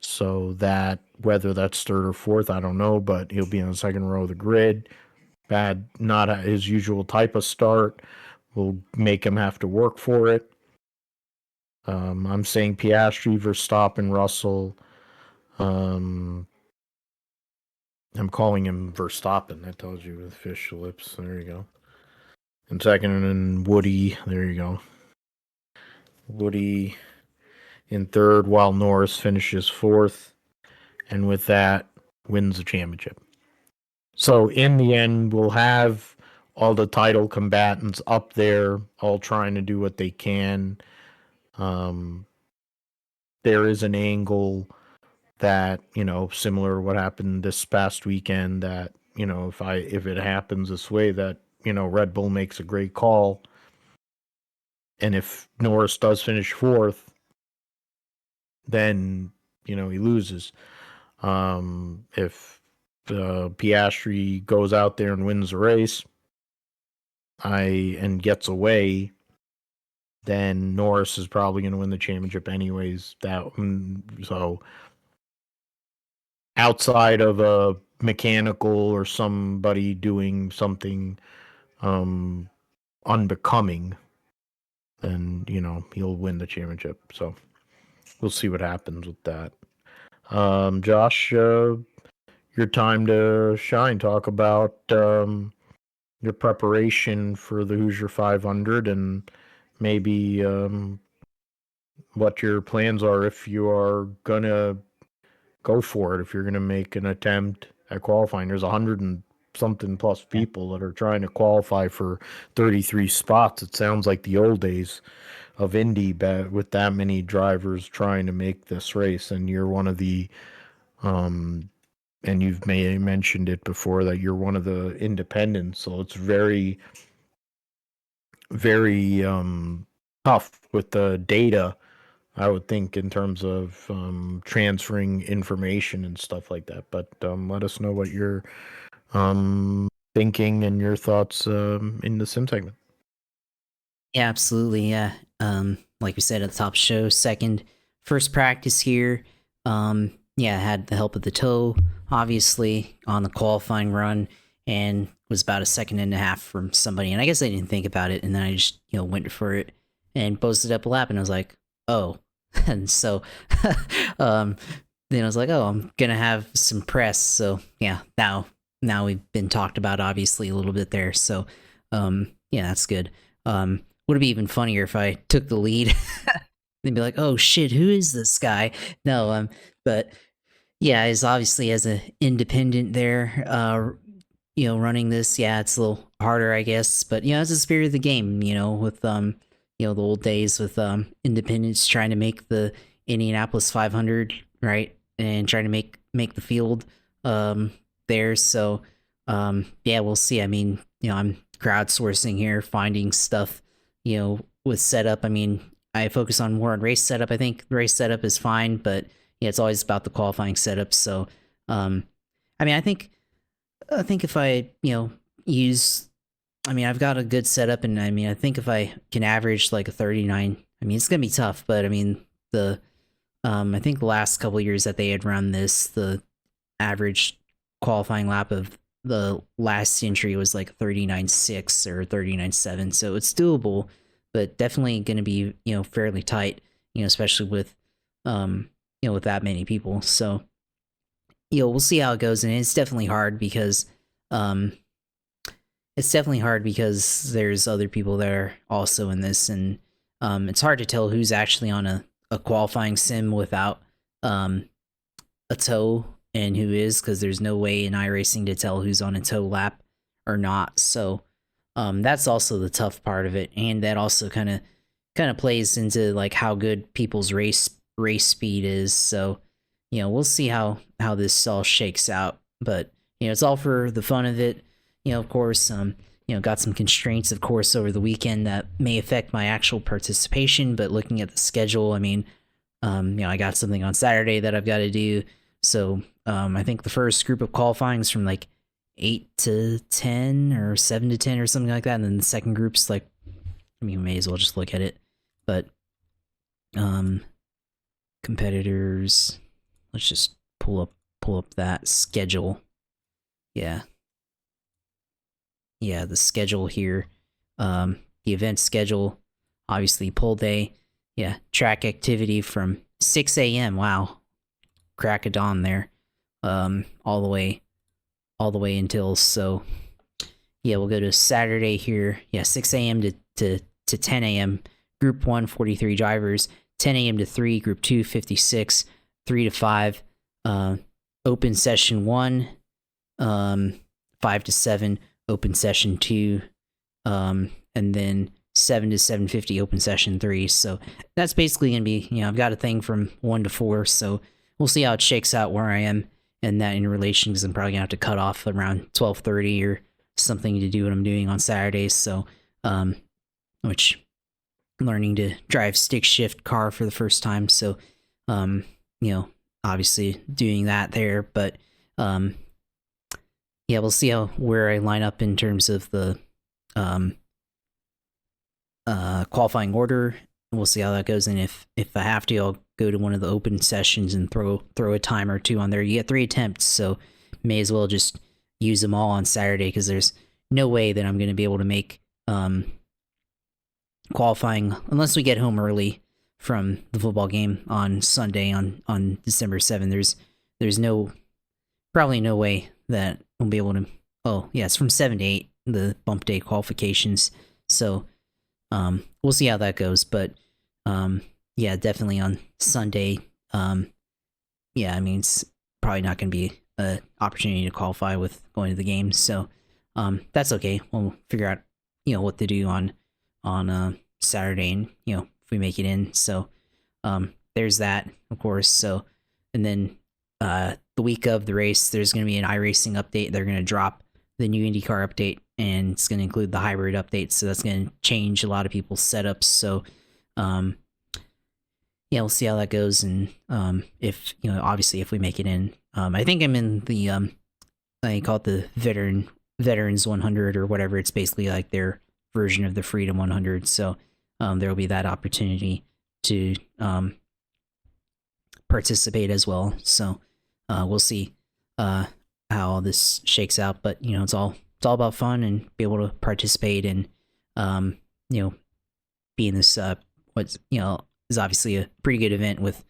So that whether that's third or fourth, I don't know, but he'll be on the second row of the grid. Not his usual type of start. Will make him have to work for it. I'm saying Piastri, Verstappen, Russell. I'm calling him Verstappen. That tells you with fish lips. There you go. And second, and Woody. There you go. Woody in third, while Norris finishes fourth, and with that wins the championship. So in the end, we'll have all the title combatants up there, all trying to do what they can. There is an angle that, similar to what happened this past weekend, that, if it happens this way, that, Red Bull makes a great call. And if Norris does finish fourth, then, he loses. If Piastri goes out there and wins the race and gets away, then Norris is probably going to win the championship anyways. So outside of a mechanical or somebody doing something unbecoming, then he'll win the championship. So we'll see what happens with that. Josh, your time to shine. Talk about your preparation for the Hoosier 500 and maybe what your plans are if you are gonna go for it. If you're gonna make an attempt at qualifying, there's 100 and something plus people that are trying to qualify for 33 spots. It sounds like the old days of Indy, with that many drivers trying to make this race, and you're one of the and you've mentioned it before that you're one of the independents, so it's very, very tough with the data, I would think, in terms of transferring information and stuff like that. But let us know what you're thinking and your thoughts in the sim segment. Yeah, absolutely. Yeah. Like we said at the top of the show, first practice here. I had the help of the tow, obviously, on the qualifying run, and was about a second and a half from somebody. And I guess I didn't think about it, and then I just, went for it and posted up a lap, and I was like, oh, And so then I was like, oh, I'm gonna have some press. So yeah, now we've been talked about obviously a little bit there. So yeah, that's good. Would it be even funnier if I took the lead? They'd be like, oh shit, who is this guy? No, but yeah, as obviously as an independent there, running this, yeah, it's a little harder, I guess. But it's the spirit of the game, with the old days with independents trying to make the Indianapolis 500, right, and trying to make the field there. So yeah, we'll see. I mean, I'm crowdsourcing here, finding stuff, with setup. I mean, I focus on more on race setup. I think the race setup is fine, but yeah, it's always about the qualifying setup. So, I mean, I think if I, use, I mean, I've got a good setup, and I mean, I think if I can average like a 39, I mean, it's gonna be tough, but I mean, I think the last couple of years that they had run this, the average qualifying lap of the last century was like 39.6 or 39.7, so it's doable, but definitely going to be fairly tight, especially with with that many people. So we'll see how it goes, and it's definitely hard because there's other people that are also in this, and it's hard to tell who's actually on a qualifying sim without a tow and who is, because there's no way in iRacing to tell who's on a tow lap or not. So that's also the tough part of it, and that also kind of plays into like how good people's race speed is. So we'll see how this all shakes out, but it's all for the fun of it. Of course, got some constraints, of course, over the weekend that may affect my actual participation, but looking at the schedule, I mean, I got something on Saturday that I've got to do. So I think the first group of qualifying is from like 8 to 10 or 7 to 10 or something like that. And then the second group's like, I mean, we may as well just look at it. But competitors, let's just pull up that schedule. Yeah, the schedule here. The event schedule, obviously poll day. Yeah, track activity from 6 a.m. Wow, crack of dawn there. All the way until, so yeah, we'll go to Saturday here. Yeah, 6 a.m. to 10 a.m. Group 1, 43 drivers. 10 a.m. to 3, Group 2, 56. 3 to 5, open session 1. 5 to 7, open session 2. And then 7 to 7:50, open session 3. So that's basically going to be, I've got a thing from 1 to 4. So we'll see how it shakes out where I am and that in relation, because I'm probably going to have to cut off around 12:30 or something to do what I'm doing on Saturdays. So, which learning to drive stick shift car for the first time. So, obviously doing that there, but, yeah, we'll see where I line up in terms of the, qualifying order. We'll see how that goes, and if I have to, I'll go to one of the open sessions and throw a time or two on there. You get 3 attempts, so may as well just use them all on Saturday, because there's no way that I'm going to be able to make qualifying unless we get home early from the football game on Sunday on December 7th. There's probably no way that I'll be able to. Oh yeah, it's from 7 to 8, the bump day qualifications. So we'll see how that goes, but yeah, definitely on Sunday. Yeah, I mean, it's probably not going to be an opportunity to qualify with going to the game, so that's okay. We'll figure out what to do on Saturday, and if we make it in. So there's that, of course. So, and then the week of the race, there's going to be an iRacing update. They're going to drop the new IndyCar update, and it's going to include the hybrid update. So that's going to change a lot of people's setups. So yeah, we'll see how that goes, and if obviously if we make it in, I think I'm in the I call it the Veterans 100 or whatever. It's basically like their version of the Freedom 100. So there will be that opportunity to participate as well. So we'll see how all this shakes out. But it's all about fun and be able to participate and be in this is obviously a pretty good event with,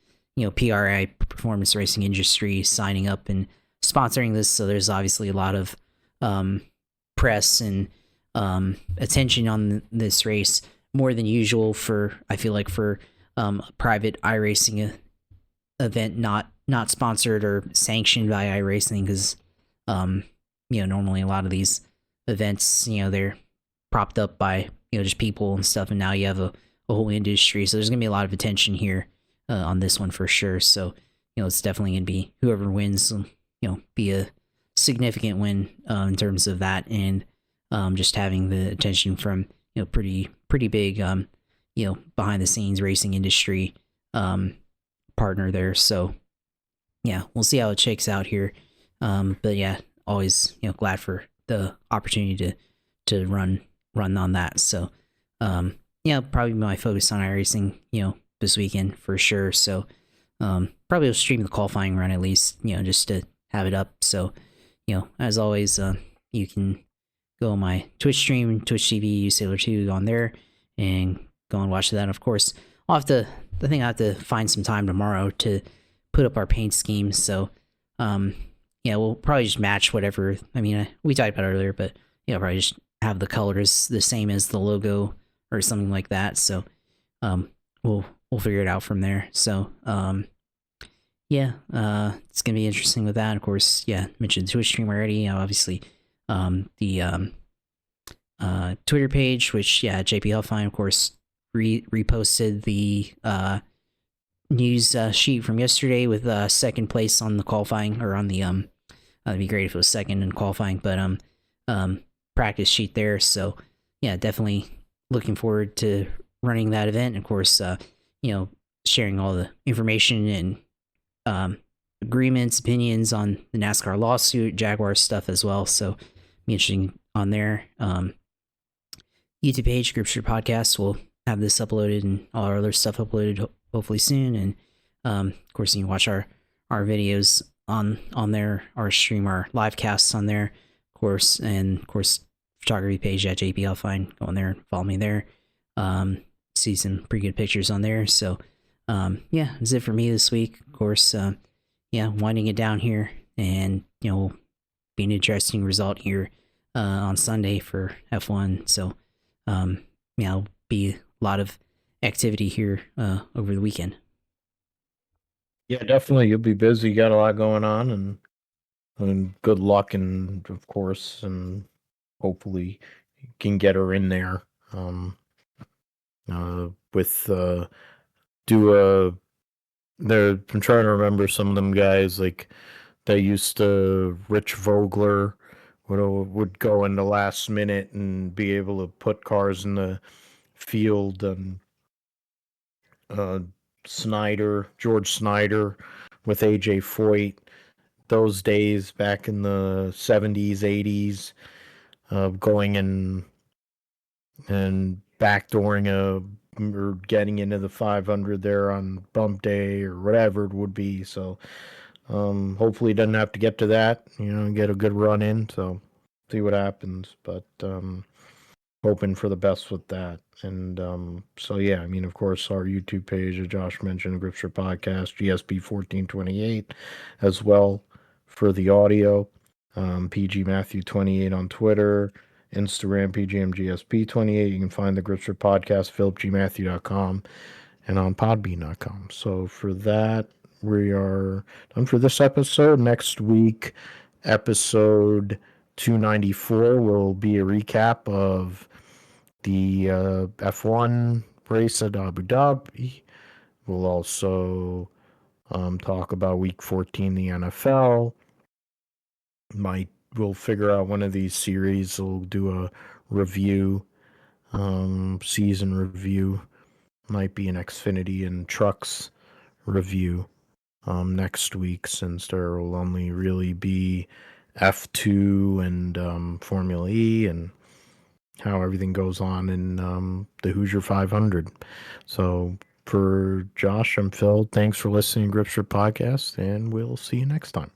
PRI, Performance Racing Industry, signing up and sponsoring this. So there's obviously a lot of press and attention on this race, more than usual I feel like for a private iRacing event, not sponsored or sanctioned by iRacing, because normally a lot of these events, they're propped up by just people and stuff, and now you have a whole industry, so there's gonna be a lot of attention here on this one for sure. So it's definitely gonna be whoever wins, be a significant win in terms of that, and just having the attention from pretty big behind the scenes racing industry partner there. So yeah, we'll see how it shakes out here. But yeah, always glad for the opportunity to run on that. So probably my focus on iRacing this weekend for sure. So probably will stream the qualifying run at least, just to have it up. So as always, you can go on my Twitch stream, Twitch TV, Sailor2 on there, and go and watch that. Of course, I think I have to find some time tomorrow to put up our paint scheme. So we'll probably just match whatever. I mean, we talked about it earlier, but probably just have the colors the same as the logo or something like that. So we'll figure it out from there. So it's gonna be interesting with that. Of course, mentioned the Twitch stream already. Obviously, the Twitter page, which JP Huffine, of course, reposted the news sheet from yesterday with second place on the qualifying, or on the it'd be great if it was second in qualifying, but practice sheet there. So definitely looking forward to running that event. Of course, sharing all the information and agreements, opinions on the NASCAR lawsuit, Jaguar stuff as well. So be interesting on there. YouTube page, Gripster Podcast, will have this uploaded and all our other stuff uploaded hopefully soon. And of course, you can watch our videos on there, our stream, our live casts on there, of course, and of course, photography page at JP Alfine. Go on there and follow me there. See some pretty good pictures on there. So that's it for me this week. Of course, winding it down here, and will be an interesting result here on Sunday for F1. So it'll be a lot of activity here over the weekend. Yeah, definitely. You'll be busy. You got a lot going on, and good luck, and of course, and hopefully you can get her in there. I'm trying to remember some of them guys, like they used to, Rich Vogler would go in the last minute and be able to put cars in the field, and George Snyder with AJ Foyt, those days back in the 70s, 80s, going in and backdooring or getting into the 500 there on bump day or whatever it would be. So hopefully he doesn't have to get to that, get a good run in. So see what happens. But hoping for the best with that. And of course, our YouTube page, as Josh mentioned, Gripster Podcast, GSP 1428 as well for the audio. PG Matthew 28 on Twitter, Instagram, PGMGSP28. You can find the Gripster Podcast, philipgmatthew.com, and on podbean.com. So for that, we are done for this episode. Next week, episode 294 will be a recap of the F1 race at Abu Dhabi. We'll also talk about week 14, the NFL. We'll figure out one of these series. We'll do a review, season review. Might be an Xfinity and trucks review next week, since there will only really be F2 and Formula E, and how everything goes on in the Hoosier 500. So for Josh, I'm Phil. Thanks for listening to Gripster Podcast, and we'll see you next time.